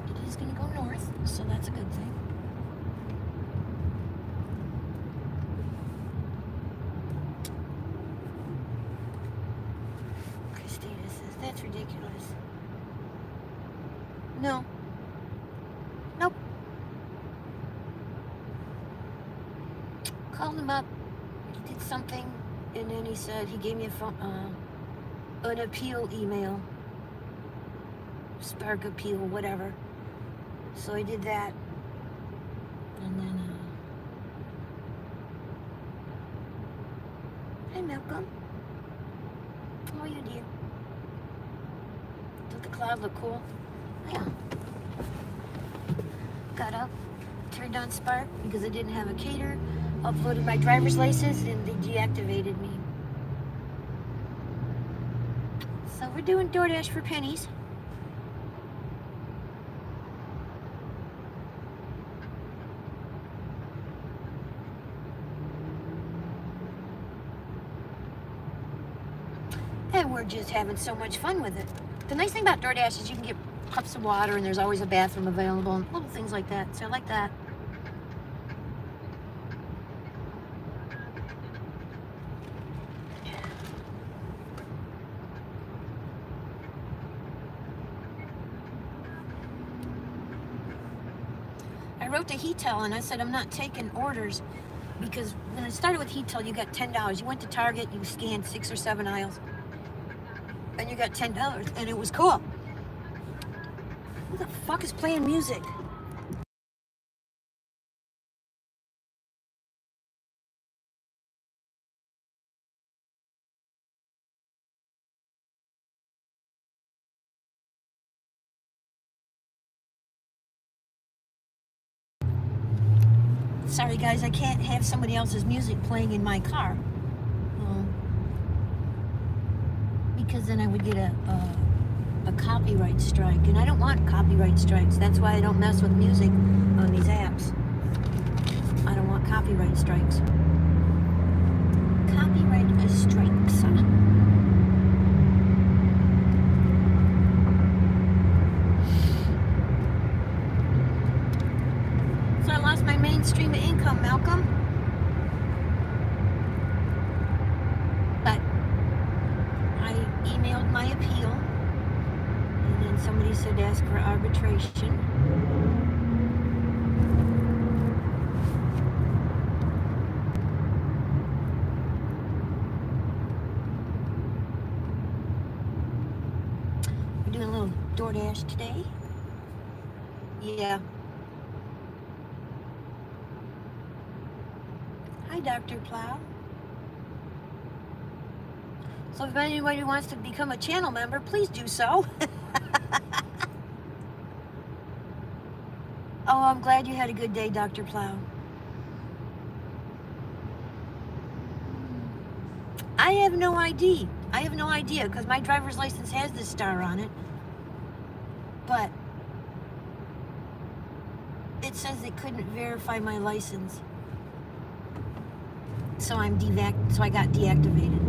It is going to go north, so that's a good thing. That's ridiculous. No. Nope. Called him up. He did something, and then he said he gave me an appeal email. Spark appeal, whatever. So I did that. And then, Hi, Malcolm. How are you, dear? Does the cloud look cool? Yeah. Got up, turned on Spark because I didn't have a cater, uploaded my driver's license, and they deactivated me. So we're doing DoorDash for pennies. And we're just having so much fun with it. The nice thing about DoorDash is you can get cups of water and there's always a bathroom available and little things like that. So I like that. wrote to Heatel and I said I'm not taking orders because when I started with Heatel, you got $10. You went to Target, you scanned 6 or 7 aisles, and you got $10, and it was cool. Who the fuck is playing music? Sorry guys, I can't have somebody else's music playing in my car. Because then I would get a copyright strike, and I don't want copyright strikes. That's why I don't mess with music on these apps. I don't want copyright strikes. Copyright strikes. So I lost my main stream of income, Malcolm. But I emailed my appeal, and then somebody said ask for arbitration. We're doing a little DoorDash today. Yeah. Hi, Dr. Plow. So if anybody wants to become a channel member, please do so. Oh, I'm glad you had a good day, Dr. Plow. I have no ID. I have no idea because my driver's license has this star on it. But it says they couldn't verify my license. So I got deactivated.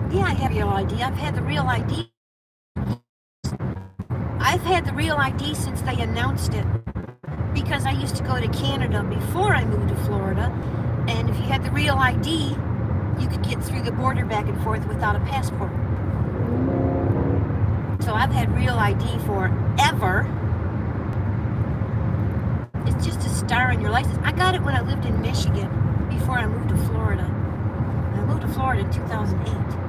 Yeah, I have your ID. I've had the real ID. I've had the real ID since they announced it. Because I used to go to Canada before I moved to Florida. And if you had the real ID, you could get through the border back and forth without a passport. So I've had real ID forever. It's just a star on your license. I got it when I lived in Michigan before I moved to Florida. I moved to Florida in 2008.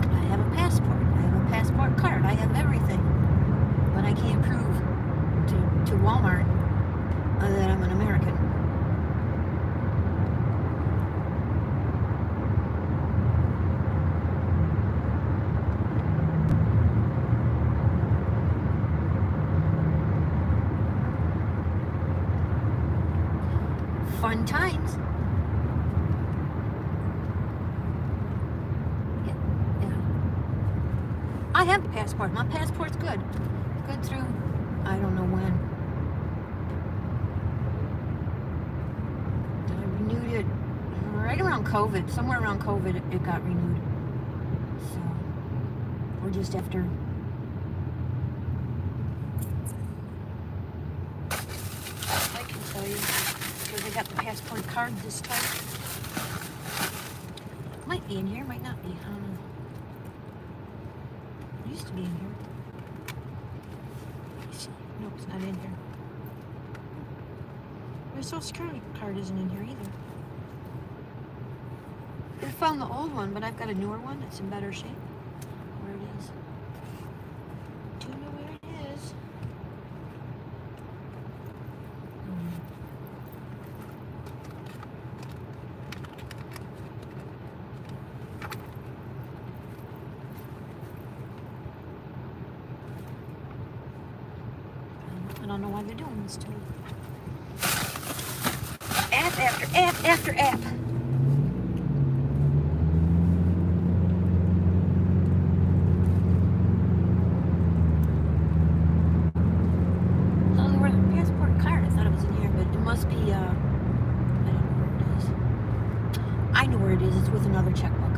I have a passport. I have a passport card. I have everything. But I can't prove to Walmart that I'm an American. Fun times. Yeah. I have a passport. My passport's good. Good through, I don't know when. I renewed it right around COVID. Somewhere around COVID it got renewed. So, or just after. I can tell you. Because I got the passport card this time. Might be in here, might not be. I don't know. It used to be in here. Nope, it's not in here. My social security card isn't in here either. I found the old one, but I've got a newer one that's in better shape. Where it is. Do you know where it is? I don't know why they're doing this to me. App after app after app. Oh, where's the passport card? I thought it must be, I don't know where it is. I know where it is. It's with another checkbook.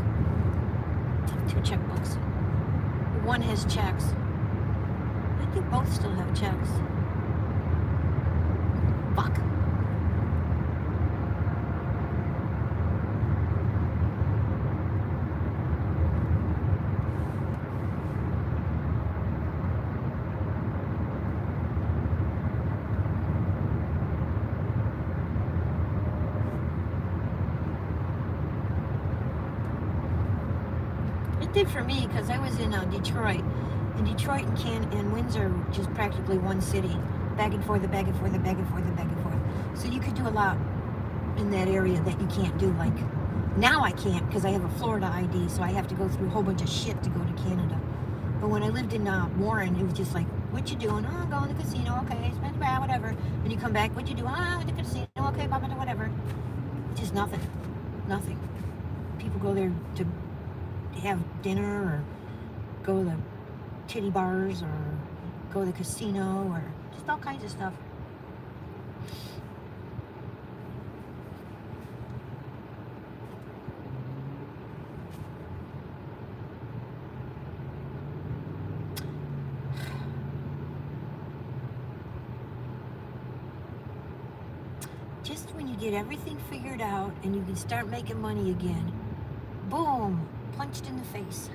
2 checkbooks. One has checks. I think both still have checks. Fuck. It did for me because I was in Detroit. And Detroit and Windsor were just practically one city. Back and forth, back and forth, back and forth, back and forth. So you could do a lot in that area that you can't do. Like, now I can't because I have a Florida ID, so I have to go through a whole bunch of shit to go to Canada. But when I lived in Warren, it was just like, what you doing? Oh, I'm going to the casino, okay, spend whatever. And you come back, what you do? Ah, at the casino, okay, whatever. It's just nothing. Nothing. People go there to have dinner or go to the titty bars or go to the casino or just all kinds of stuff. Just when you get everything figured out and you can start making money again, boom, punched in the face.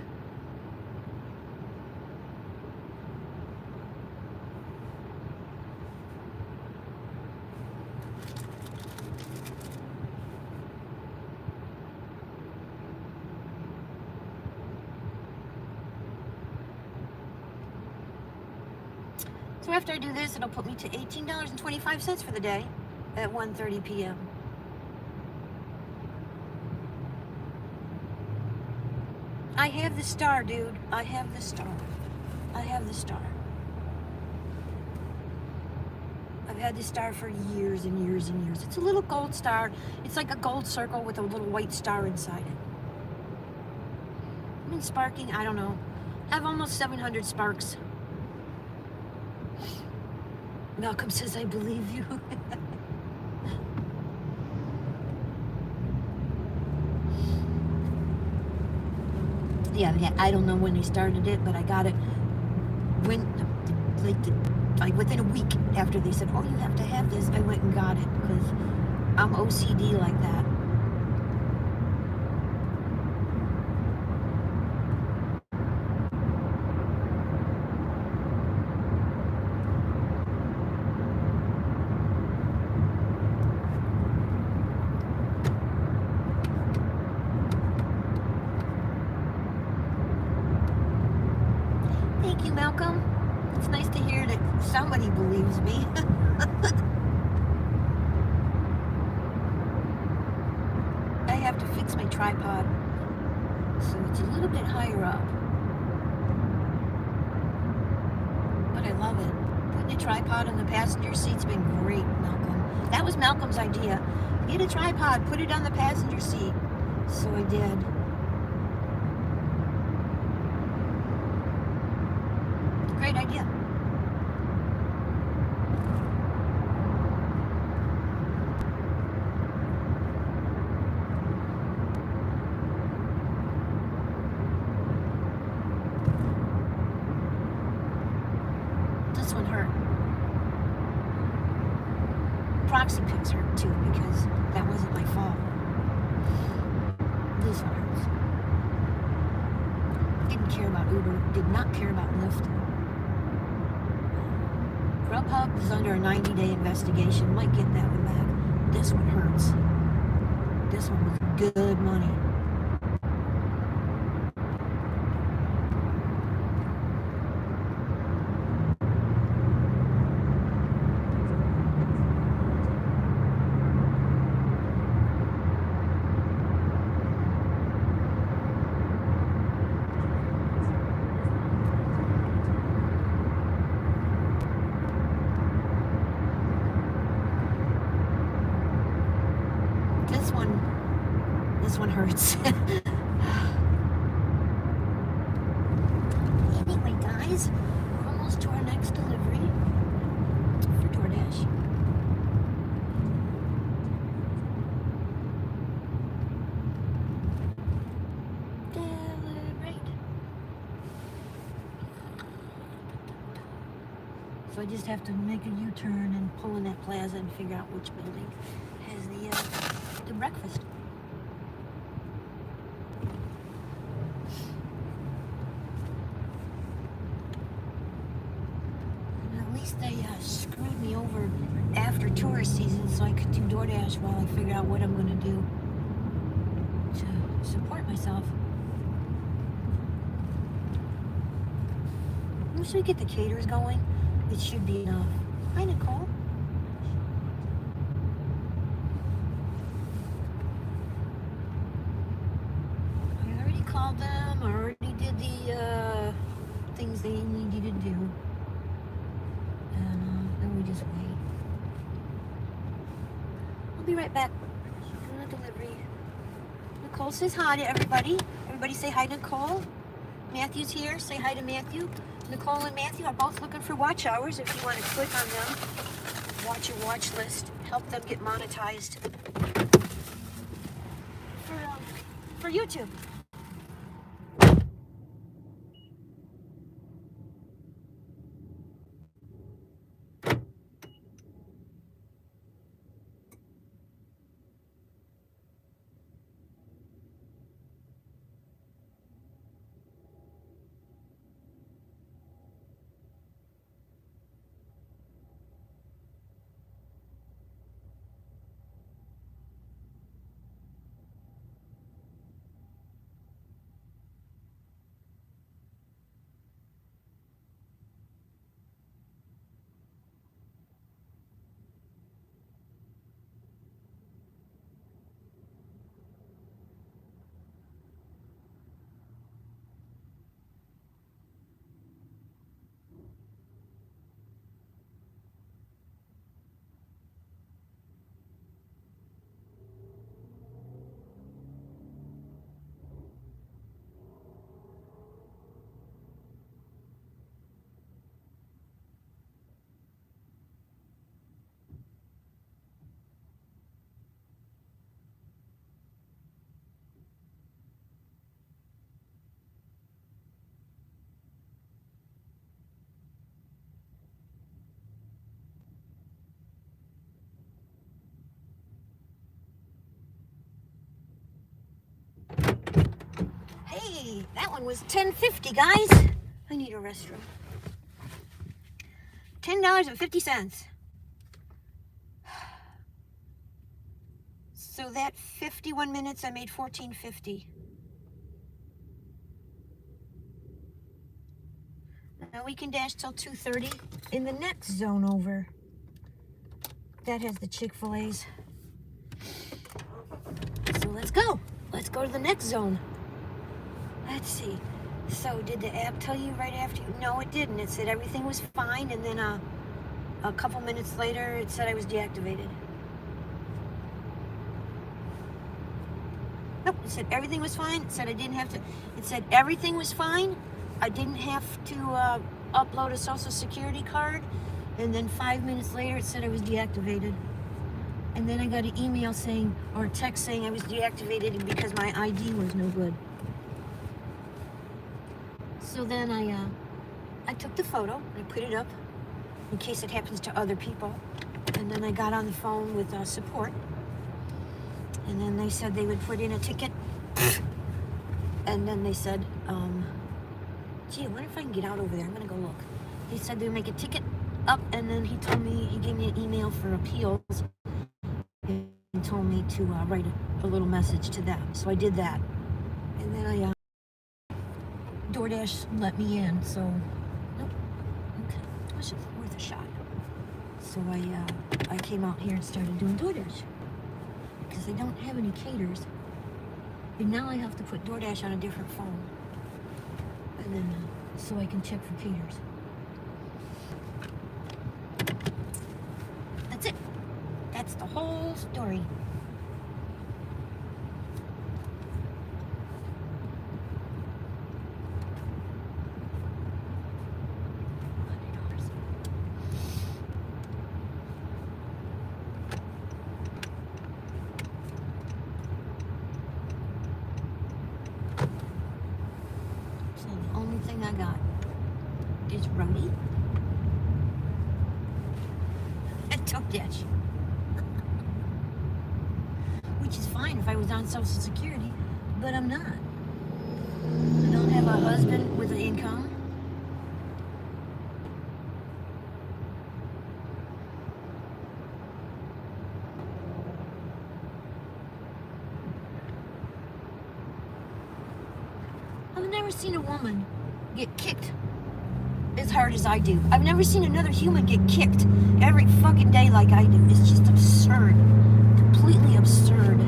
So after I do this, it'll put me to $18.25 for the day at 1:30 p.m. I have the star, dude. I have the star. I have the star. I've had this star for years and years and years. It's a little gold star. It's like a gold circle with a little white star inside it. I mean, sparking, I don't know. I have almost 700 sparks. Malcolm says, I believe you. Yeah, I don't know when they started it, but I got it when, like within a week after they said, oh, you have to have this, I went and got it because I'm OCD like that. Thank you, Malcolm. It's nice to hear that somebody believes me. I have to fix my tripod so it's a little bit higher up. But I love it. Putting a tripod on the passenger seat's been great, Malcolm. That was Malcolm's idea. Get a tripod, put it on the passenger seat. So I did. Great idea. This one hurt. Proxy pics hurt too because that wasn't my fault. This one hurts. Didn't care about Uber, did not care about Lyft. Grubhub is under a 90-day investigation. Might get that one back. This one hurts. This one was good money. This one hurts. Anyway, guys, we're almost to our next delivery for DoorDash. So I just have to make a U-turn and pull in that plaza and figure out which building has the breakfast. And at least they screwed me over after tourist season so I could do DoorDash while I figure out what I'm going to do to support myself. Once we get the caters going, it should be enough. Hi, Nicole. I already called them. I already did the things they needed to do. And then we just wait. I'll be right back. Doing a delivery. Nicole says hi to everybody. Everybody say hi to Nicole. Matthew's here. Say hi to Matthew. Nicole and Matthew are both looking for watch hours. If you want to click on them, watch your watch list, help them get monetized for YouTube. Hey, that one was $10.50, guys. I need a restroom. $10.50. So that 51 minutes, I made $14.50. Now we can dash till 2:30 in the next zone over. That has the Chick-fil-A's. So let's go. Let's go to the next zone. Let's see. So did the app tell you right after you? No, it didn't. It said everything was fine, and then a couple minutes later, it said I was deactivated. Nope, it said everything was fine. It said I didn't have to. It said everything was fine. I didn't have to upload a social security card. And then 5 minutes later, it said I was deactivated. And then I got an email saying, or a text saying I was deactivated because my ID was no good. So then I took the photo, I put it up in case it happens to other people. And then I got on the phone with support. And then they said they would put in a ticket. And then they said, gee, I wonder if I can get out over there. I'm gonna go look. They said they would make a ticket up, and then he gave me an email for appeals. He told me to write a little message to them. So I did that. And then DoorDash let me in, so, nope, okay, it's worth a shot. So I came out here and started doing DoorDash, because I don't have any caters, and now I have to put DoorDash on a different phone, and then, so I can check for caters. That's it. That's the whole story. So the only thing I got is Rhodey. DoorDash. Which is fine if I was on Social Security, but I'm not. I don't have a husband with an income. I've never seen a woman get kicked as hard as I do. I've never seen another human get kicked every fucking day like I do. It's just absurd. Completely absurd.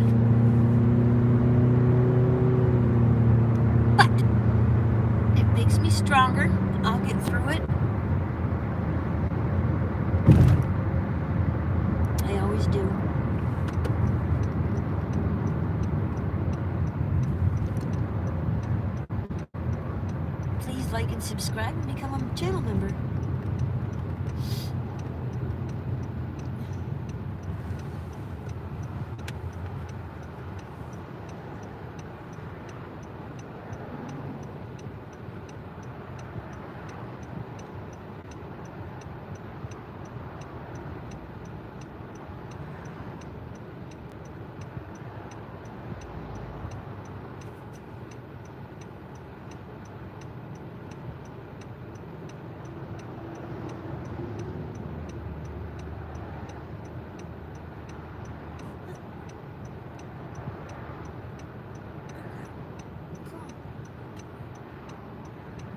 But it makes me stronger. I'll get through it. I always do. Please like and subscribe and become a channel member.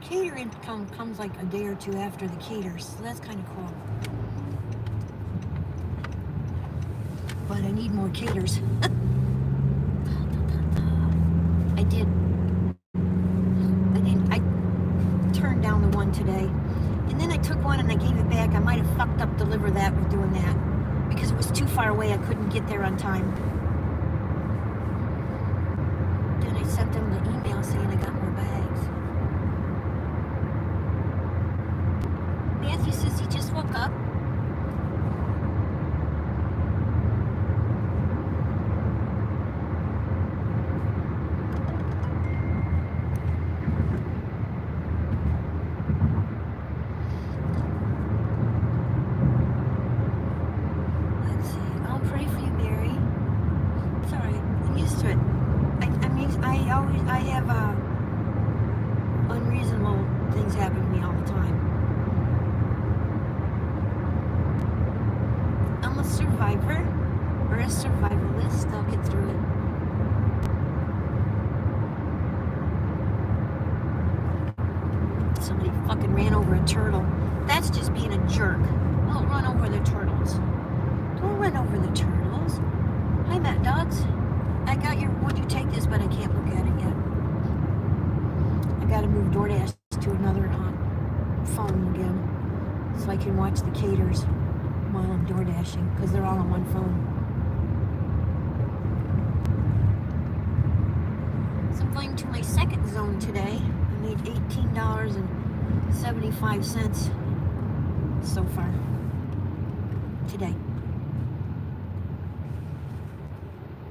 Catering comes like a day or two after the caters, so that's kind of cool. But I need more caters. I turned down the one today, and then I took one and I gave it back. I might have fucked up deliver that with doing that because it was too far away. I couldn't get there on time. Then I sent them the email saying I got more bags. Matthew says he just woke up. Let's see. I'll pray for you, Mary. It's alright. I'm used to it. I have unreasonable things happen to me all the time. I'm a survivor or a survivalist. I'll get through it. Somebody fucking ran over a turtle. That's just being a jerk. Don't run over the turtles. Don't run over the turtles. Hi, Matt Dogs. I got your, would you take this, but I can't look at it yet. I gotta move DoorDash to another phone again so I can watch the caters while I'm door dashing because they're all on one phone. So I'm going to my second zone today. I made $18.75 so far today.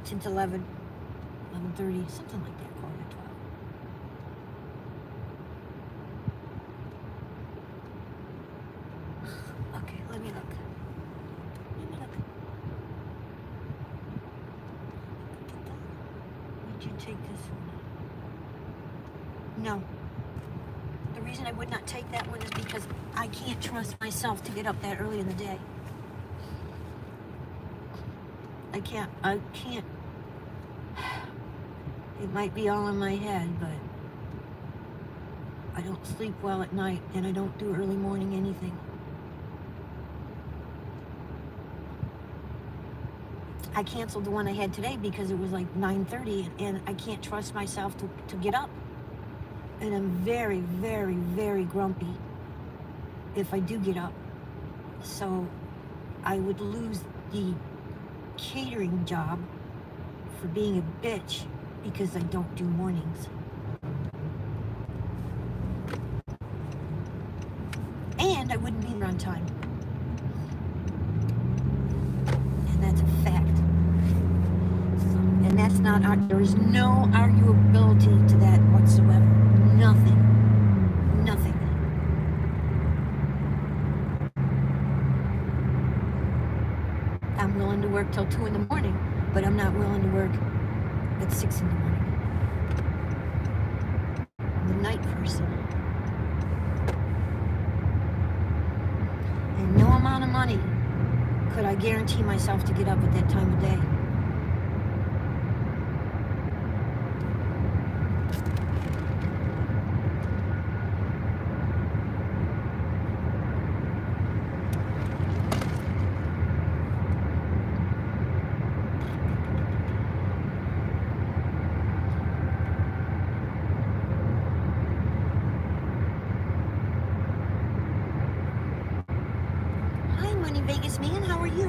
Since 11:30, something like that, quarter to 12. Okay, let me look. Would you take this one? No. The reason I would not take that one is because I can't trust myself to get up that early in the day. I can't. It might be all in my head, but I don't sleep well at night, and I don't do early morning anything. I canceled the one I had today because it was like 9:30, and I can't trust myself to get up. And I'm very, very, very grumpy if I do get up. So I would lose the catering job for being a bitch because I don't do mornings. And I wouldn't be there on time. And that's a fact. And that's not, there is no arguability to that whatsoever. Nothing. Nothing. till 2 in the morning, but I'm not willing to work at 6 in the morning. I'm the night person. And no amount of money could I guarantee myself to get up at that time of day. Vegas man, how are you?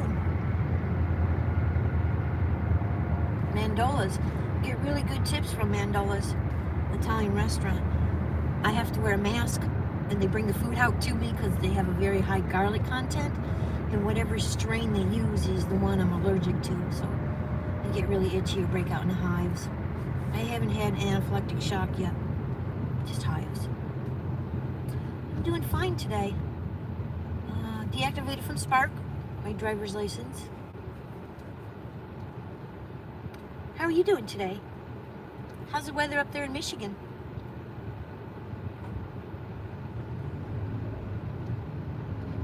Mandola's. Get really good tips from Mandola's Italian restaurant. I have to wear a mask and they bring the food out to me because they have a very high garlic content, and whatever strain they use is the one I'm allergic to, so I get really itchy or break out in hives. I haven't had anaphylactic shock yet, just hives. I'm doing fine today. Deactivated from Spark, my driver's license. How are you doing today? How's the weather up there in Michigan?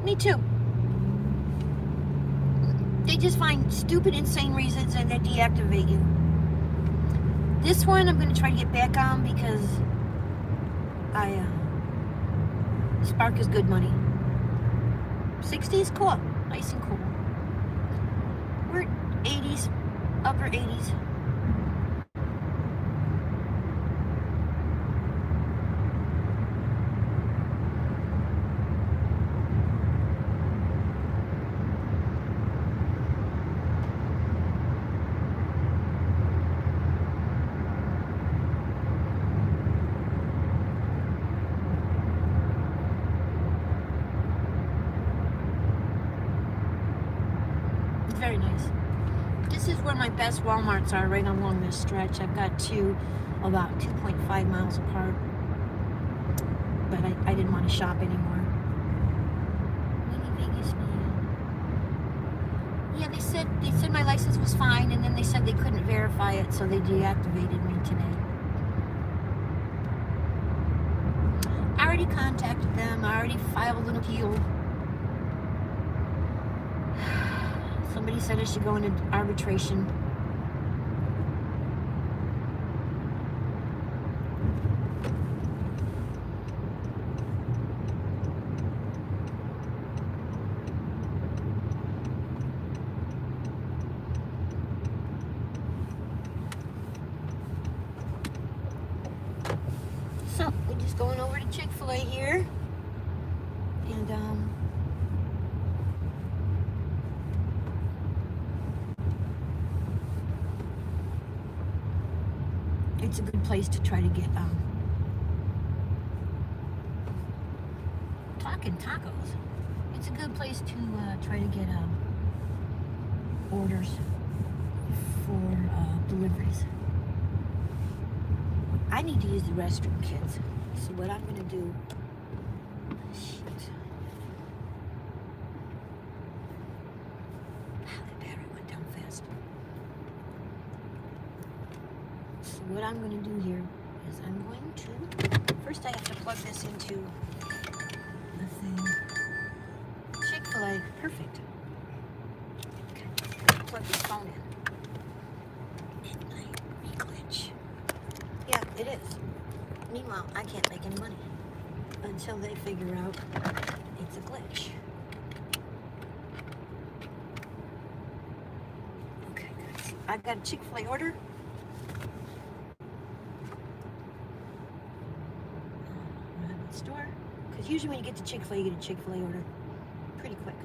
Me too. They just find stupid, insane reasons and they deactivate you. This one I'm going to try to get back on because Spark is good money. 60s, cool. Nice and cool. We're 80s, upper 80s. Very nice. This is where my best Walmarts are, right along this stretch. I've got two about 2.5 miles apart, but I didn't want to shop anymore. Mini Vegas man. Yeah, they said my license was fine, and then they said they couldn't verify it, so they deactivated me today. I already contacted them. I already filed an appeal. Somebody said I should go into arbitration. So, we're just going over to Chick-fil-A here. And, it's a good place to try to get, talking tacos. It's a good place to try to get orders for deliveries. I need to use the restroom, kids. So what I'm gonna do, shit. Wow, the battery went down fast. So what I'm going to do here is I'm going to, first I have to plug this into the thing. Chick-fil-A, perfect. Okay, plug this phone in. Midnight glitch. Yeah, it is. Meanwhile, I can't make any money until they figure out it's a glitch. Okay, guys. I've got a Chick-fil-A order. Store, because usually when you get to Chick-fil-A, you get a Chick-fil-A order pretty quick.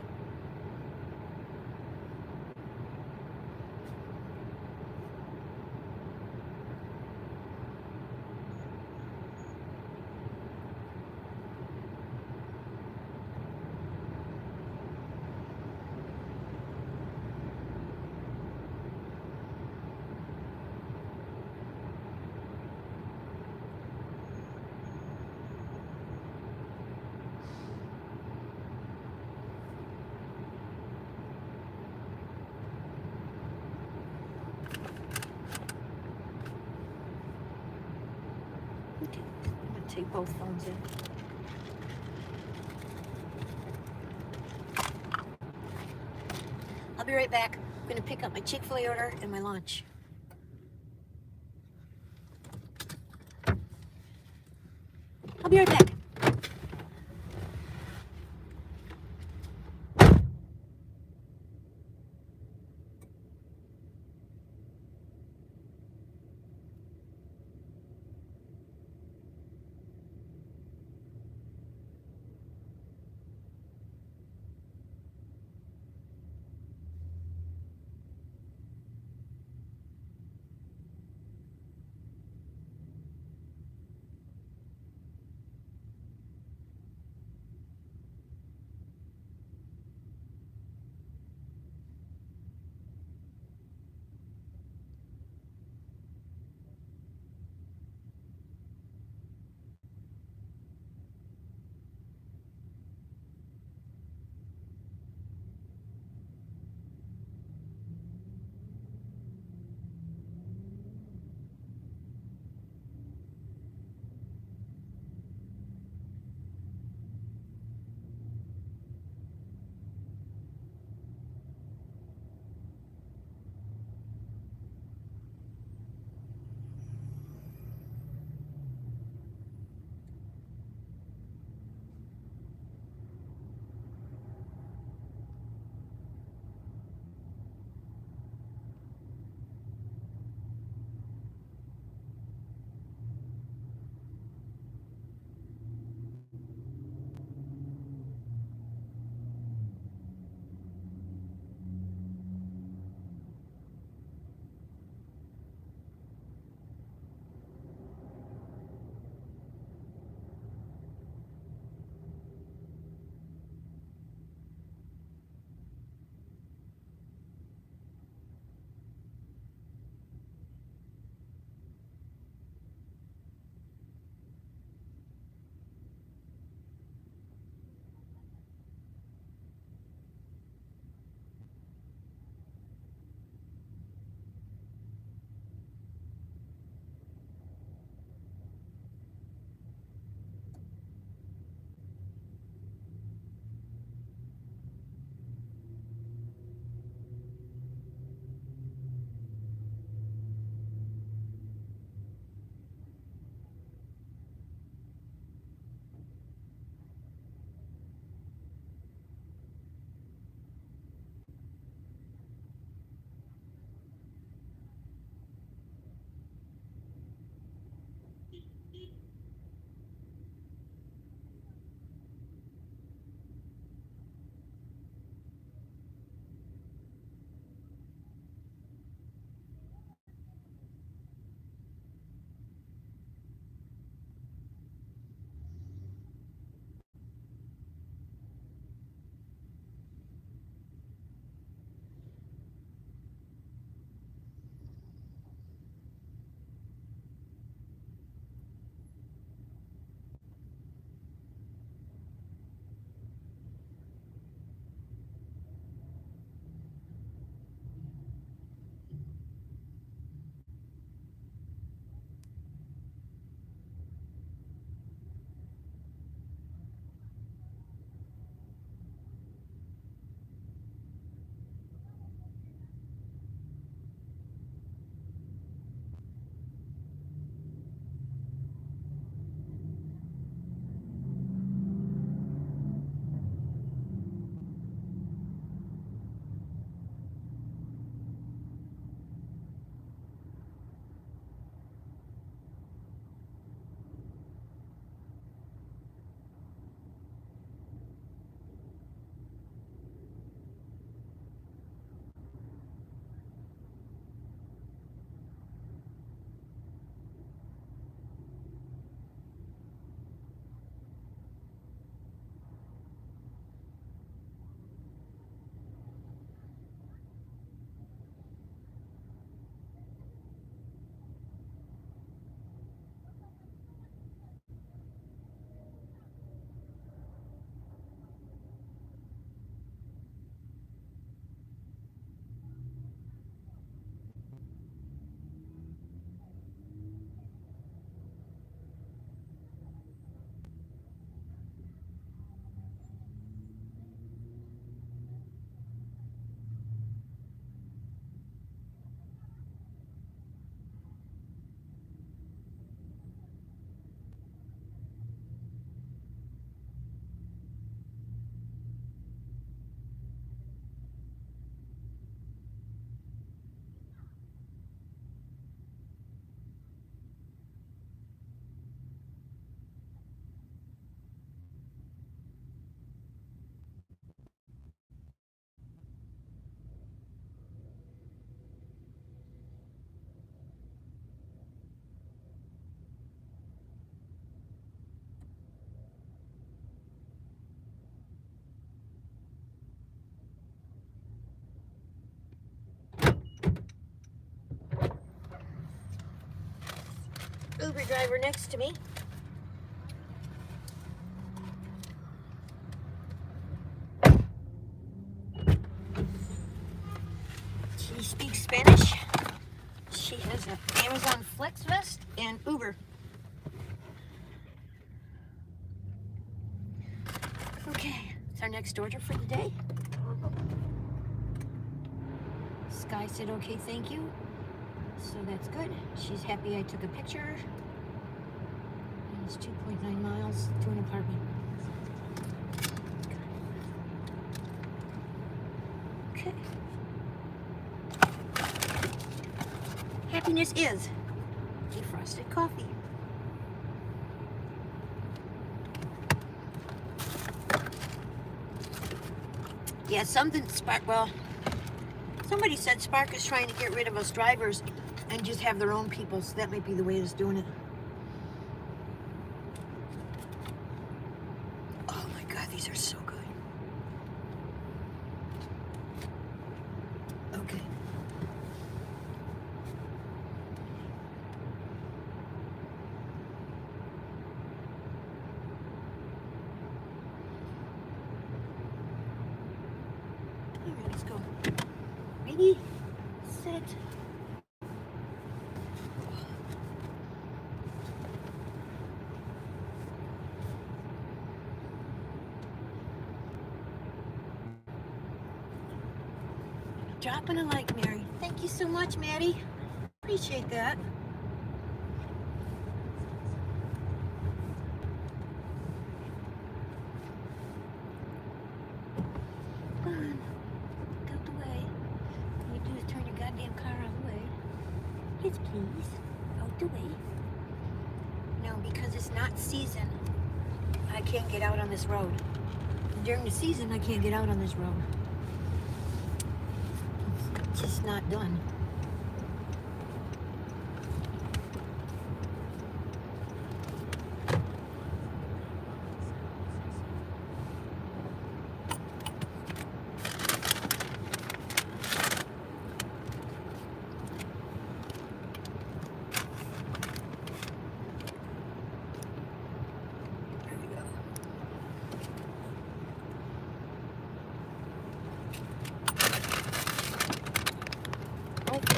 take both phones in. I'll be right back. I'm gonna pick up my Chick-fil-A order and my lunch. I'll be right back. Uber driver next to me. She speaks Spanish. She has an Amazon Flex vest and Uber. Okay, it's our next order for the day. Sky said, okay, thank you. So that's good. She's happy I took a picture. And it's 2.9 miles to an apartment. Okay. Happiness is defrosted coffee. Yeah, something Spark, well, somebody said Spark is trying to get rid of us drivers and just have their own people, so that might be the way it's doing it. Oh my God, these are so good. Okay. All right, let's go. Ready, set. Dropping a like, Mary. Thank you so much, Maddie. Appreciate that. Come on. Get out the way. All you do is turn your goddamn car out of the way. Yes, please. Out the way. No, because it's not season, I can't get out on this road. During the season, I can't get out on this road. It's just not done. There we go.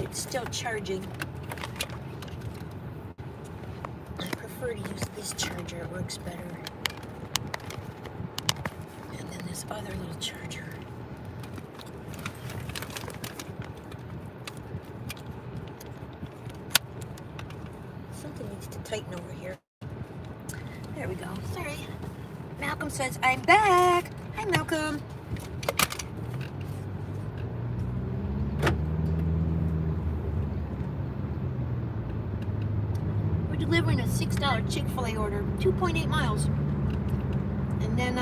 It's still charging. I prefer to use this charger, it works better. And then this other little charger. Something needs to tighten over here. There we go. Sorry. Malcolm says, I'm back. Hi, Malcolm. Delivering a $6 Chick-fil-A order, 2.8 miles. And then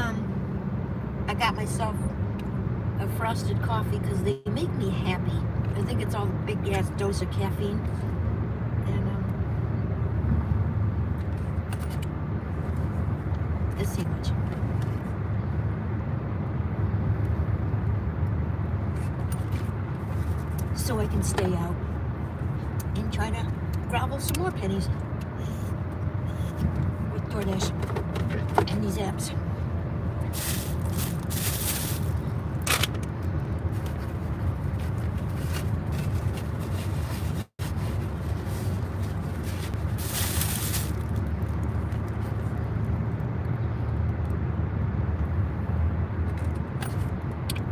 I got myself a frosted coffee because they make me happy. I think it's all a big ass dose of caffeine. And let's see much. So I can stay out and try to grovel some more pennies. DoorDash and these apps.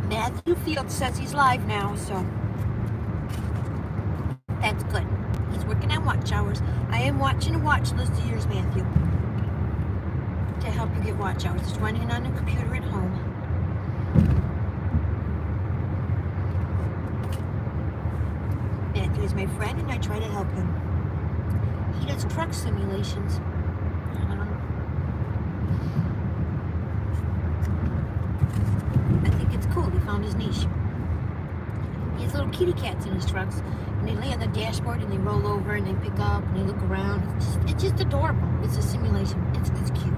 Matthew Fields says he's live now, so that's good. He's working on watch hours. I am watching a watch list of yours, Matthew, to help you get watch hours. It's running on a computer at home. Matthew is my friend and I try to help him. He does truck simulations. I think it's cool. He found his niche. He has little kitty cats in his trucks and they lay on the dashboard and they roll over and they pick up and they look around. It's just adorable. It's a simulation. It's cute.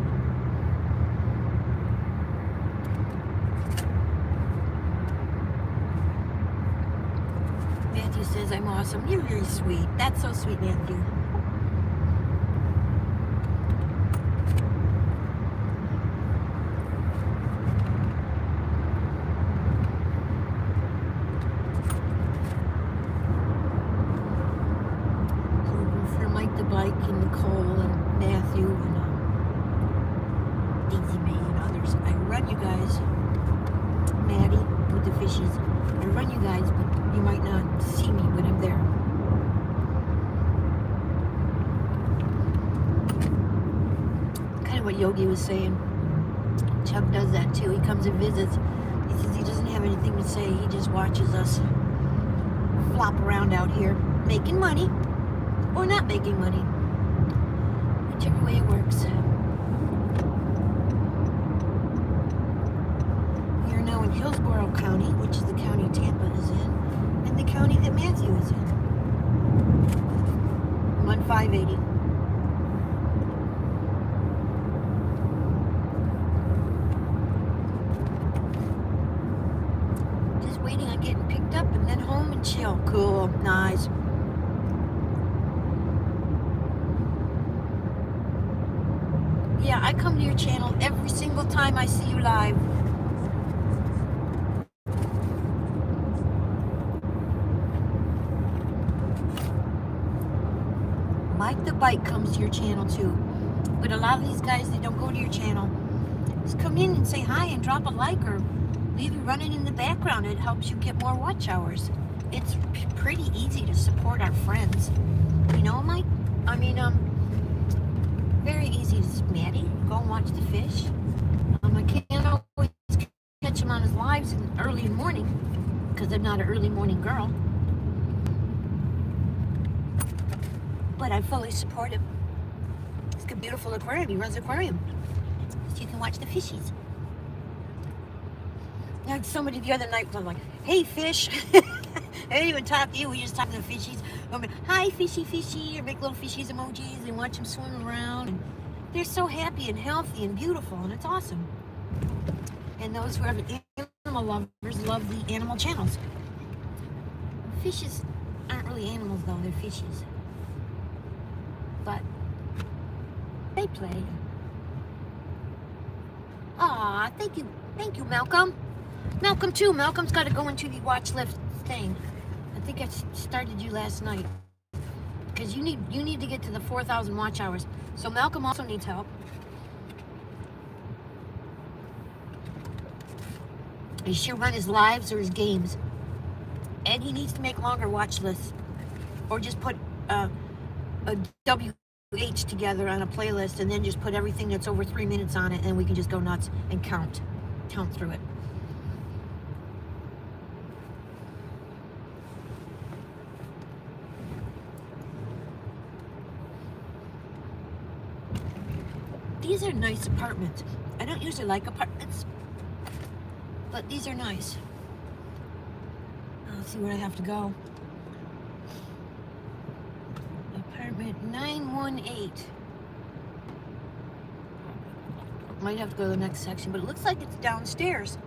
Matthew says I'm awesome. You're very sweet. That's so sweet, Matthew. Blake and Nicole and Matthew and Daisy May and others. I run you guys. Maddie with the fishes. I run you guys, but you might not see me when I'm there. Kind of what Yogi was saying. Chuck does that too. He comes and visits. He says he doesn't have anything to say. He just watches us flop around out here, making money or not making money, whichever way it works. We are now in Hillsborough County, which is the county Tampa is in, and the county that Matthew is in. I'm on 580. Just waiting on getting picked up and then home and chill. Cool, nice. Yeah, I come to your channel every single time I see you live. Mike the Bike comes to your channel too. But a lot of these guys, they don't go to your channel. Just come in and say hi and drop a like or leave it running in the background. It helps you get more watch hours. It's pretty easy to support our friends. You know, Mike? I mean, very easy to Maddie, go and watch the fish. I can't always catch him on his lives early in the morning because I'm not an early morning girl. But I fully support him. It's a beautiful aquarium. He runs an aquarium. So you can watch the fishies. I had somebody the other night was like, hey fish. I didn't even talk to you, we just talk to the fishies. I mean, hi fishy fishy, or make little fishies emojis and watch them swim around. And they're so happy and healthy and beautiful, and it's awesome. And those who are animal lovers love the animal channels. Fishes aren't really animals though, they're fishes. But they play. Aw, thank you, Malcolm. Malcolm too. Malcolm's got to go into the watch list thing. I think I started you last night because you need to get to the 4,000 watch hours. So Malcolm also needs help. He should run his lives or his games, and he needs to make longer watch lists, or just put a WH together on a playlist, and then just put everything that's over 3 minutes on it, and we can just go nuts and count through it. These are nice apartments. I don't usually like apartments, but these are nice. Let's see where I have to go. Apartment 918. Might have to go to the next section, but it looks like it's downstairs.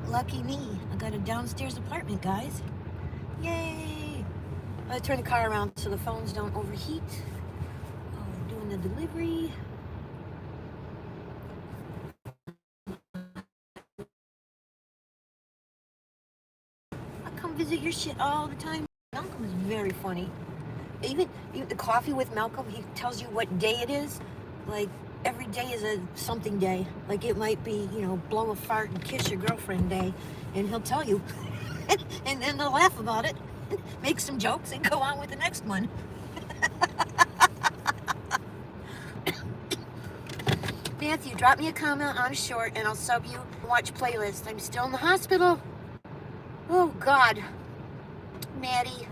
Lucky me. I got a downstairs apartment, guys. Yay! I turn the car around so the phones don't overheat. Oh, I'm doing the delivery. Visit your shit all the time. Malcolm is very funny. Even the coffee with Malcolm, he tells you what day it is. Like every day is a something day. Like it might be, blow a fart and kiss your girlfriend day, and he'll tell you, and then they'll laugh about it, make some jokes, and go on with the next one. Matthew, drop me a comment on a short, and I'll sub you. Watch playlist. I'm still in the hospital. Oh, God. Maddie.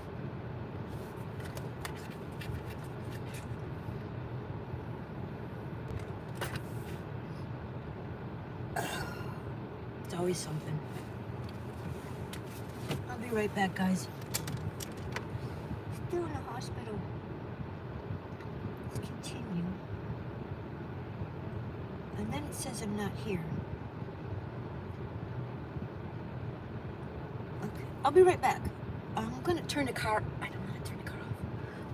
It's always something. I'll be right back, guys. Still in the hospital. Let's continue. And then it says I'm not here. I'll be right back. I'm going to turn the car... I don't want to turn the car off.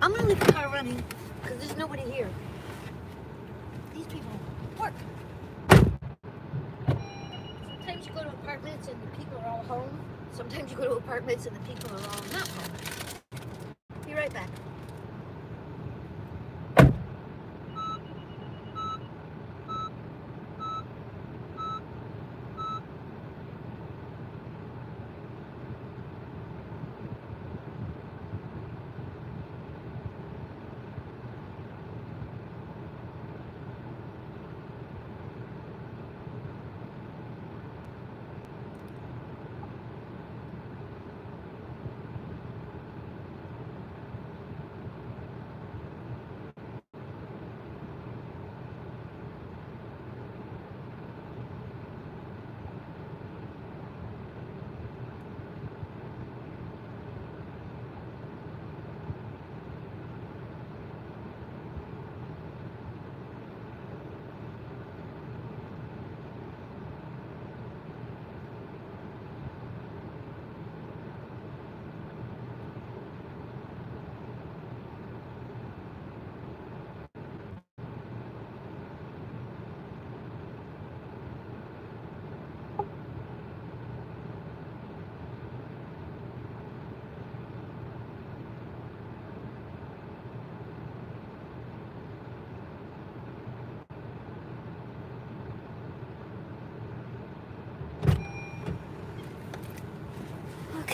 I'm going to leave the car running because there's nobody here. These people work. Sometimes you go to apartments and the people are all home. Sometimes you go to apartments and the people are all not home. Be right back.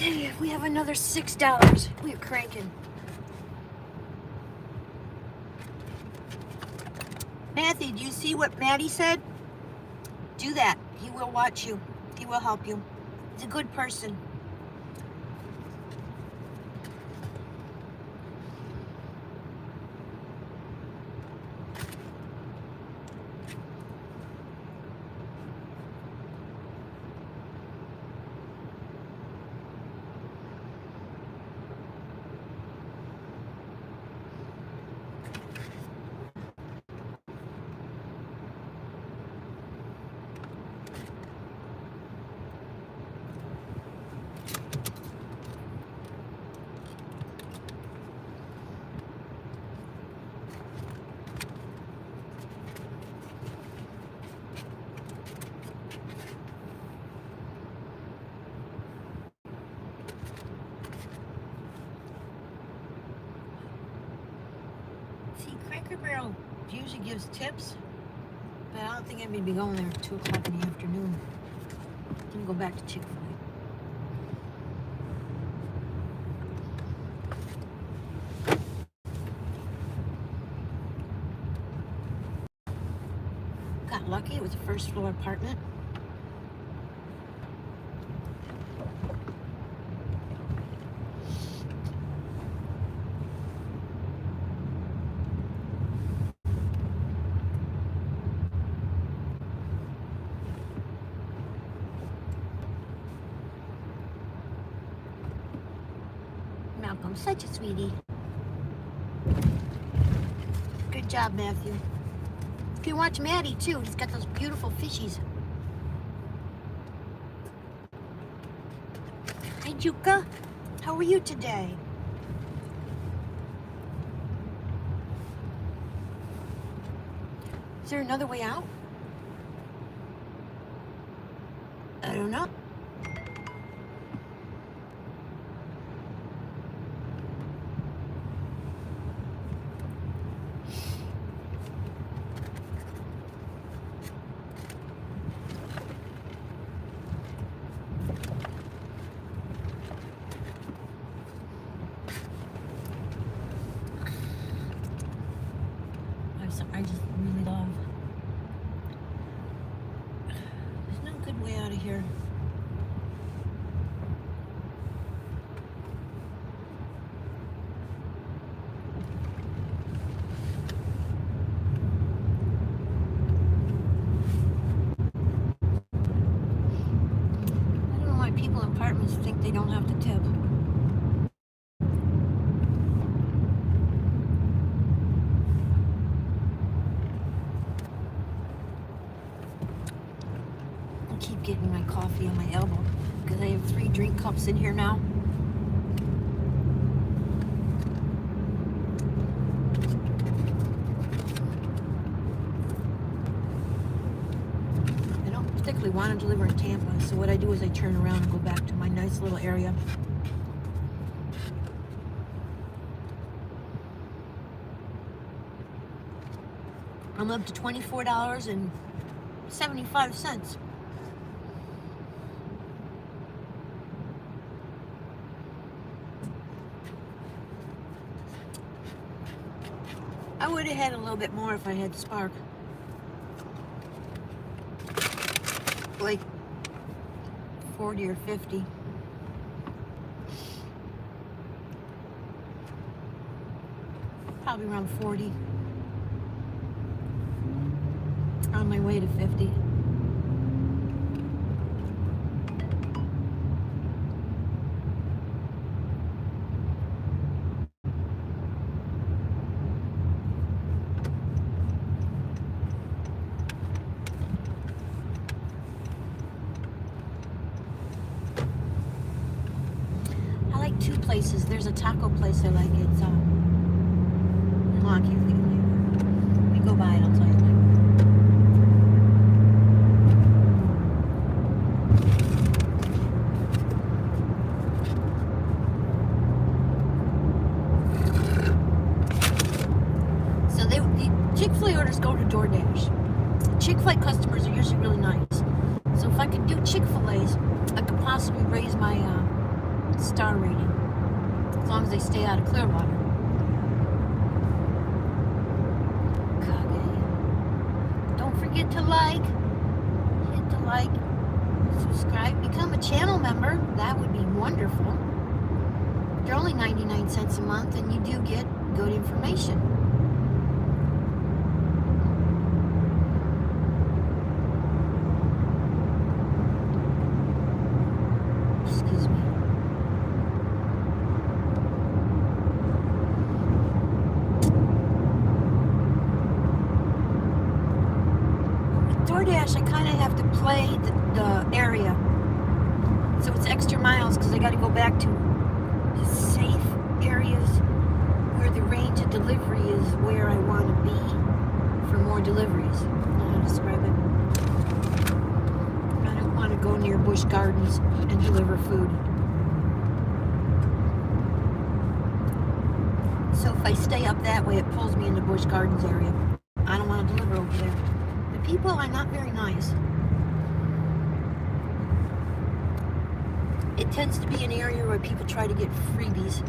Okay, we have another $6. We're cranking. Matthew, do you see what Maddie said? Do that. He will watch you. He will help you. He's a good person. See, Cracker Barrel usually gives tips, but I don't think I'm going to be going there at 2 o'clock in the afternoon. I'm going to go back to Chick-fil-A. Got lucky. It was a first floor apartment. Malcolm, such a sweetie. Good job, Matthew. You can watch Maddie too. He's got those beautiful fishies. Hi, Juka. How are you today? Is there another way out? I don't know. I just really love. There's no good way out of here. I don't know why people in apartments think they don't have to tip. Keep getting my coffee on my elbow because I have 3 drink cups in here now. I don't particularly want to deliver in Tampa, so what I do is I turn around and go back to my nice little area. I'm up to $24.75. I would have had a little bit more if I had Spark. Like 40 or 50. Probably around 40. On my way to 50. I like 2 places. There's a taco place I like. It's I can't think of the name. Let me go by it, I'll tell you. Chick-fil-A orders go to DoorDash. Chick-fil-A customers are usually really nice. So if I could do Chick-fil-A's, I could possibly raise my star rating, as long as they stay out of Clearwater. Don't forget to hit the like, subscribe, become a channel member. That would be wonderful. They're only 99 cents a month, and you do get good information. Excuse me. With DoorDash, I kind of have to play the area. So it's extra miles because I got to go back to the safe areas where the range of delivery is where I want to be for more deliveries. I don't know how to describe it. I don't want to go near Busch Gardens and deliver food. So if I stay up that way, it pulls me into Busch Gardens area. I don't want to deliver over there. The people are not very nice. It tends to be an area where people try to get freebies.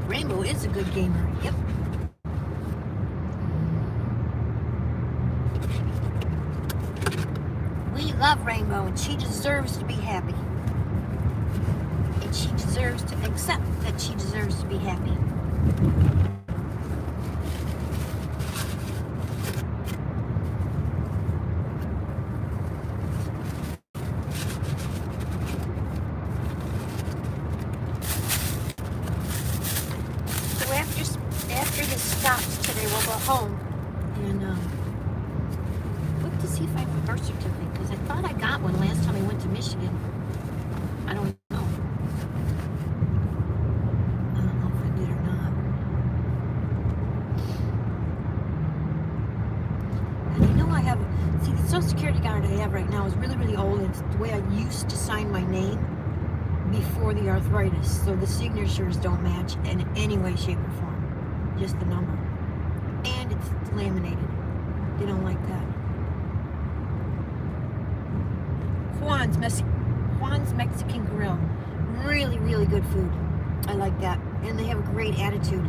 Rainbow is a good gamer. Yep. We love Rainbow, and she deserves to be happy. And she deserves to accept that she deserves to be happy. After this stops today, we'll go home and look to see if I have a birth certificate, because I thought I got one last time I went to Michigan. I don't know. I don't know if I did or not. And I know I have, see, the Social Security card I have right now is really, really old. It's the way I used to sign my name before the arthritis, so the signatures don't match in any way, shape, or form. Just the number. And it's laminated. They don't like that. Juan's Mexican Grill. Really, really good food. I like that. And they have a great attitude.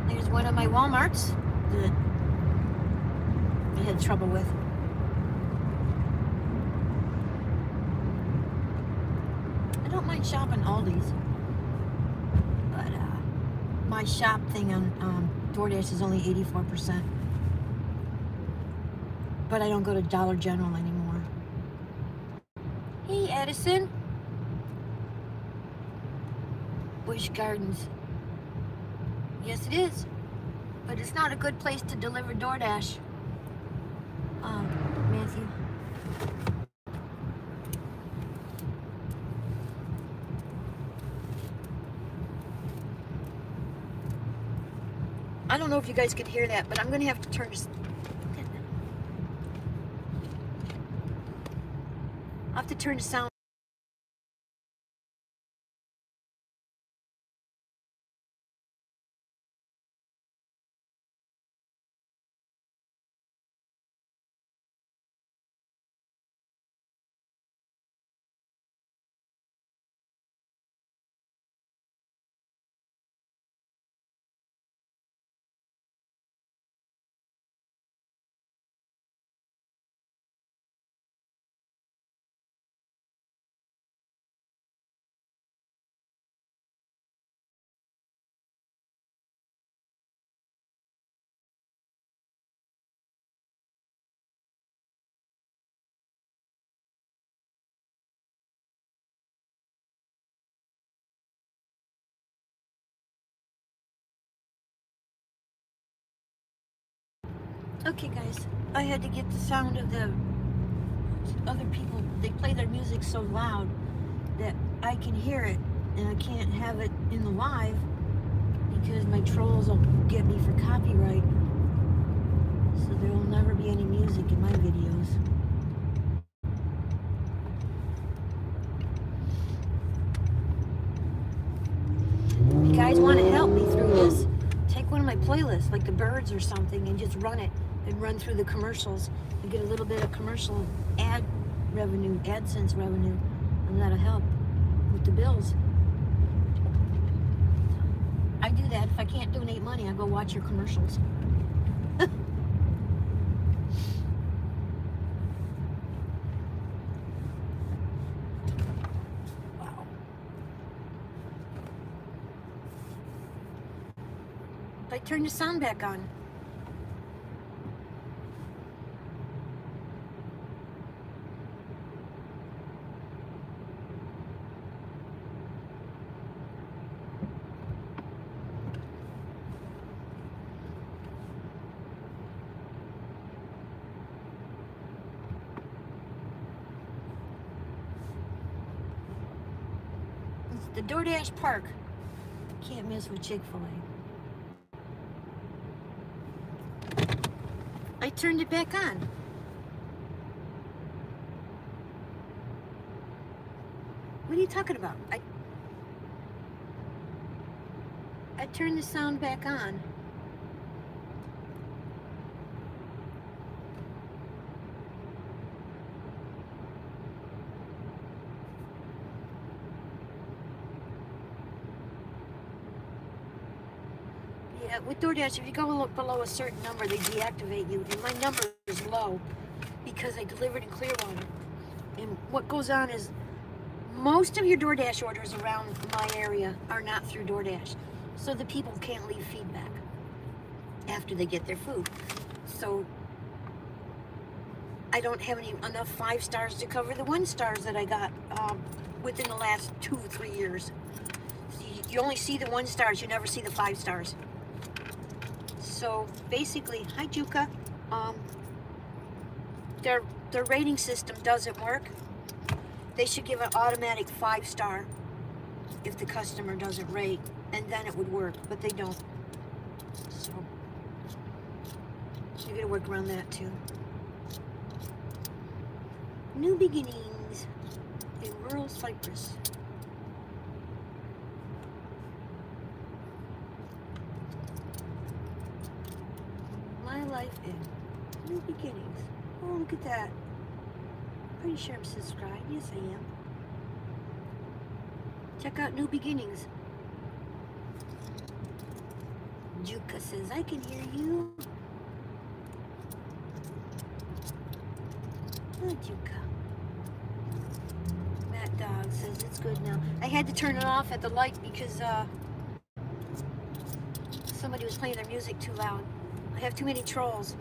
There's one of my Walmarts that I had trouble with. I don't mind shopping Aldi's. My shop thing on DoorDash is only 84%. But I don't go to Dollar General anymore. Hey, Edison. Busch Gardens. Yes, it is. But it's not a good place to deliver DoorDash. Matthew. I don't know if you guys could hear that, but I'm going to have to turn this. I'll have to turn the sound. Okay, guys, I had to get the sound of the other people. They play their music so loud that I can hear it, and I can't have it in the live because my trolls will get me for copyright. So there will never be any music in my videos. If you guys want to help me through this, playlist, like the Birds or something, and just run it and run through the commercials and get a little bit of commercial ad revenue, AdSense revenue, and that'll help with the bills. I do that. If I can't donate money, I go watch your commercials. Wow. I turn the sound back on. It's the DoorDash Park. Can't miss with Chick-fil-A. I turned it back on. What are you talking about? I turned the sound back on. Yeah, with DoorDash, if you go below a certain number, they deactivate you. And my number is low because I delivered in Clearwater. And what goes on is most of your DoorDash orders around my area are not through DoorDash. So the people can't leave feedback after they get their food. So I don't have enough 5 stars to cover the 1 stars that I got within the last 2 or 3 years. So you only see the 1 stars, you never see the 5 stars. So basically, hi Juka, their rating system doesn't work. They should give an automatic 5 star if the customer doesn't rate, and then it would work, but they don't. So you gotta work around that too. New beginnings in rural Cyprus. My life in new beginnings. Oh, look at that. Pretty sure I'm subscribed. Yes, I am. Check out New Beginnings. Juka says, I can hear you. Oh, Juka. Matt Dog says it's good now. I had to turn it off at the light because somebody was playing their music too loud. I have too many trolls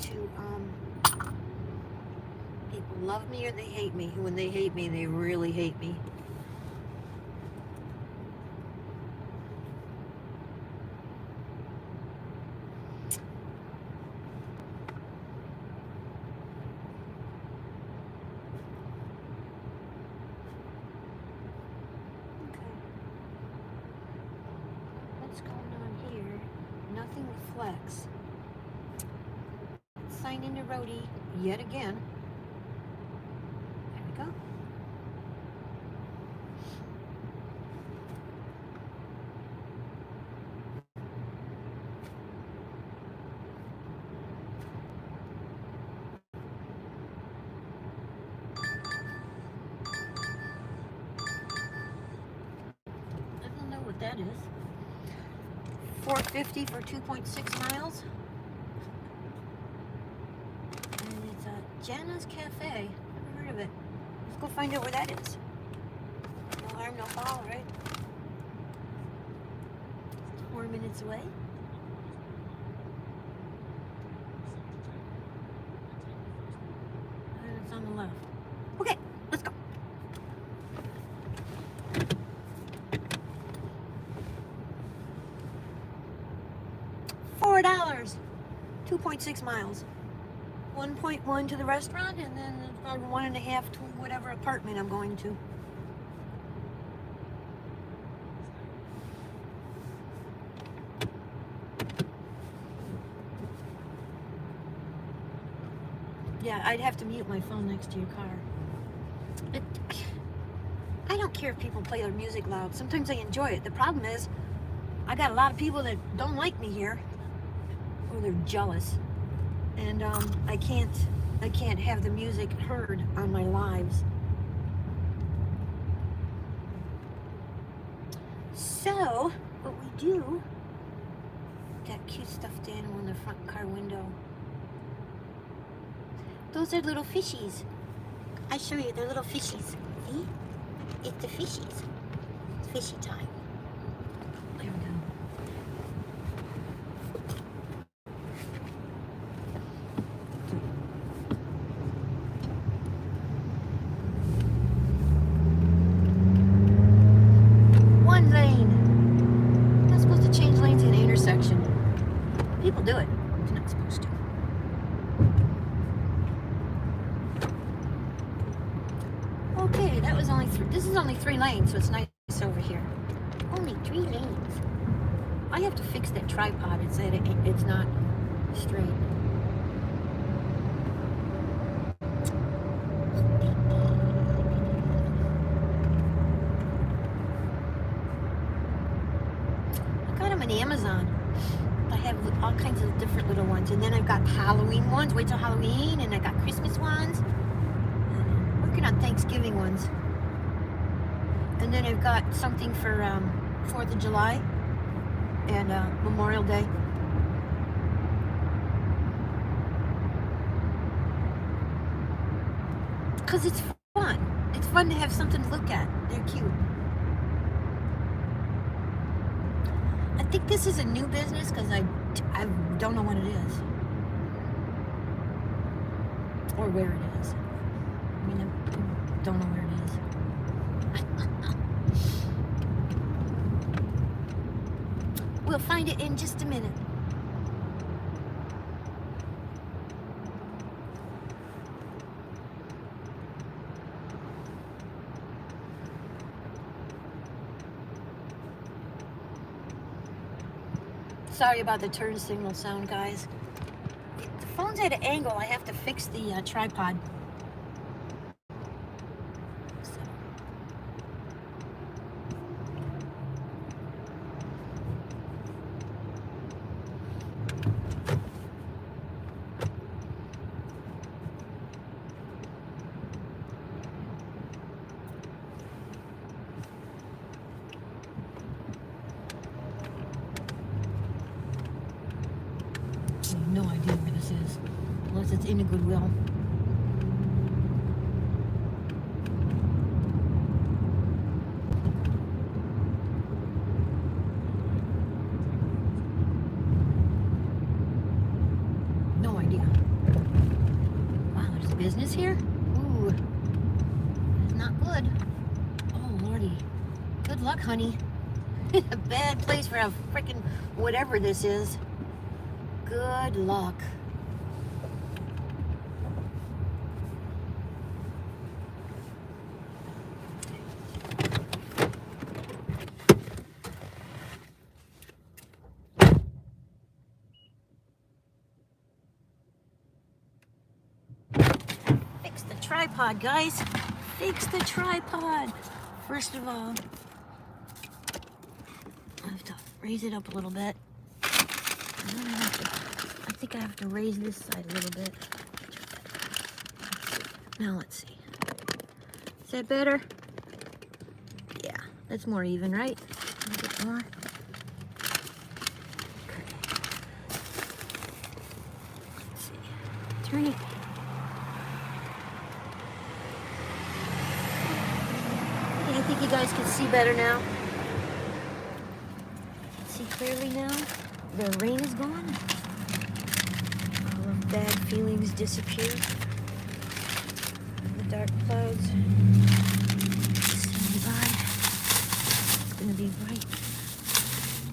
to, people love me or they hate me. When they hate me, they really hate me. Nothing with Flex. Sign into Roadie yet again. There we go. I don't know what that is. $4.50 for 2.6 miles. And it's a Jana's Cafe. Never heard of it. Let's go find out where that is. No harm, no foul, right? 4 minutes away. And it's on the left. Okay, let's go. $4, 2.6 miles. 1.1 to the restaurant, and then probably 1.5 to whatever apartment I'm going to. Yeah, I'd have to mute my phone next to your car. I don't care if people play their music loud. Sometimes I enjoy it. The problem is, I got a lot of people that don't like me here, or they're jealous, and I can't have the music heard on my lives. So what we do, got cute stuffed animal in the front car window. Those are little fishies. I show you, they're little fishies. See? It's the fishies. It's fishy time. There we go. One lane. Not supposed to change lanes in an intersection. People do it. It's not supposed to. Okay, that was only three. This is only 3 lanes, so it's nice over here. Only 3 lanes. I have to fix that tripod. It's not straight. I got them on Amazon. I have all kinds of different little ones, and then I've got Halloween ones. Wait till Halloween, and I got Christmas ones. Working on Thanksgiving ones, and then I've got something for 4th of July and Memorial Day. Because it's fun. It's fun to have something to look at. They're cute. I think this is a new business because I don't know what it is or where it is. I mean, I don't know where it is. We'll find it in just a minute. Sorry about the turn signal sound, guys. The phone's at an angle. I have to fix the tripod. I have no idea where this is, unless it's in a Goodwill. No idea. Wow, there's a business here? Ooh, it's not good. Oh, Lordy. Good luck, honey. A bad place for a freaking whatever this is. Good luck. Fix the tripod, guys. Fix the tripod. First of all, I have to raise it up a little bit. And then I think I have to raise this side a little bit. Now let's see. Is that better? Yeah, that's more even, right? A little bit more. Let's see. Turn it. Okay, I think you guys can see better now. See clearly now? The rain is gone. All of bad feelings disappear. The dark clouds stand by. It's gonna be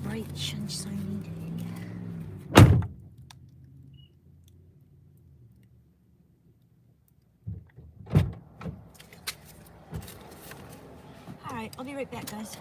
bright, sunshiny day. All right, I'll be right back, guys.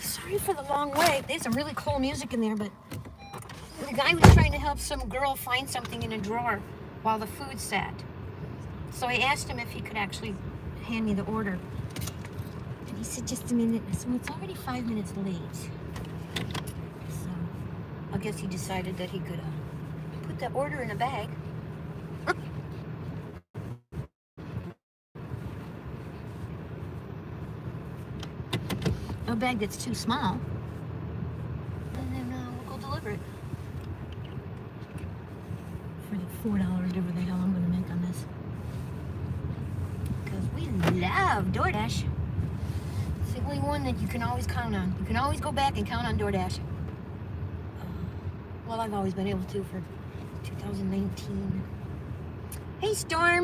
Sorry for the long wait. There's some really cool music in there, but the guy was trying to help some girl find something in a drawer while the food sat. So I asked him if he could actually hand me the order. And he said, just a minute. So it's already 5 minutes late. So I guess he decided that he could put the order in a bag. A bag that's too small. And then we'll go deliver it. For the $4, whatever the hell I'm going to make on this. Because we love DoorDash. It's the only one that you can always count on. You can always go back and count on DoorDash. Well, I've always been able to for 2019. Hey, Storms.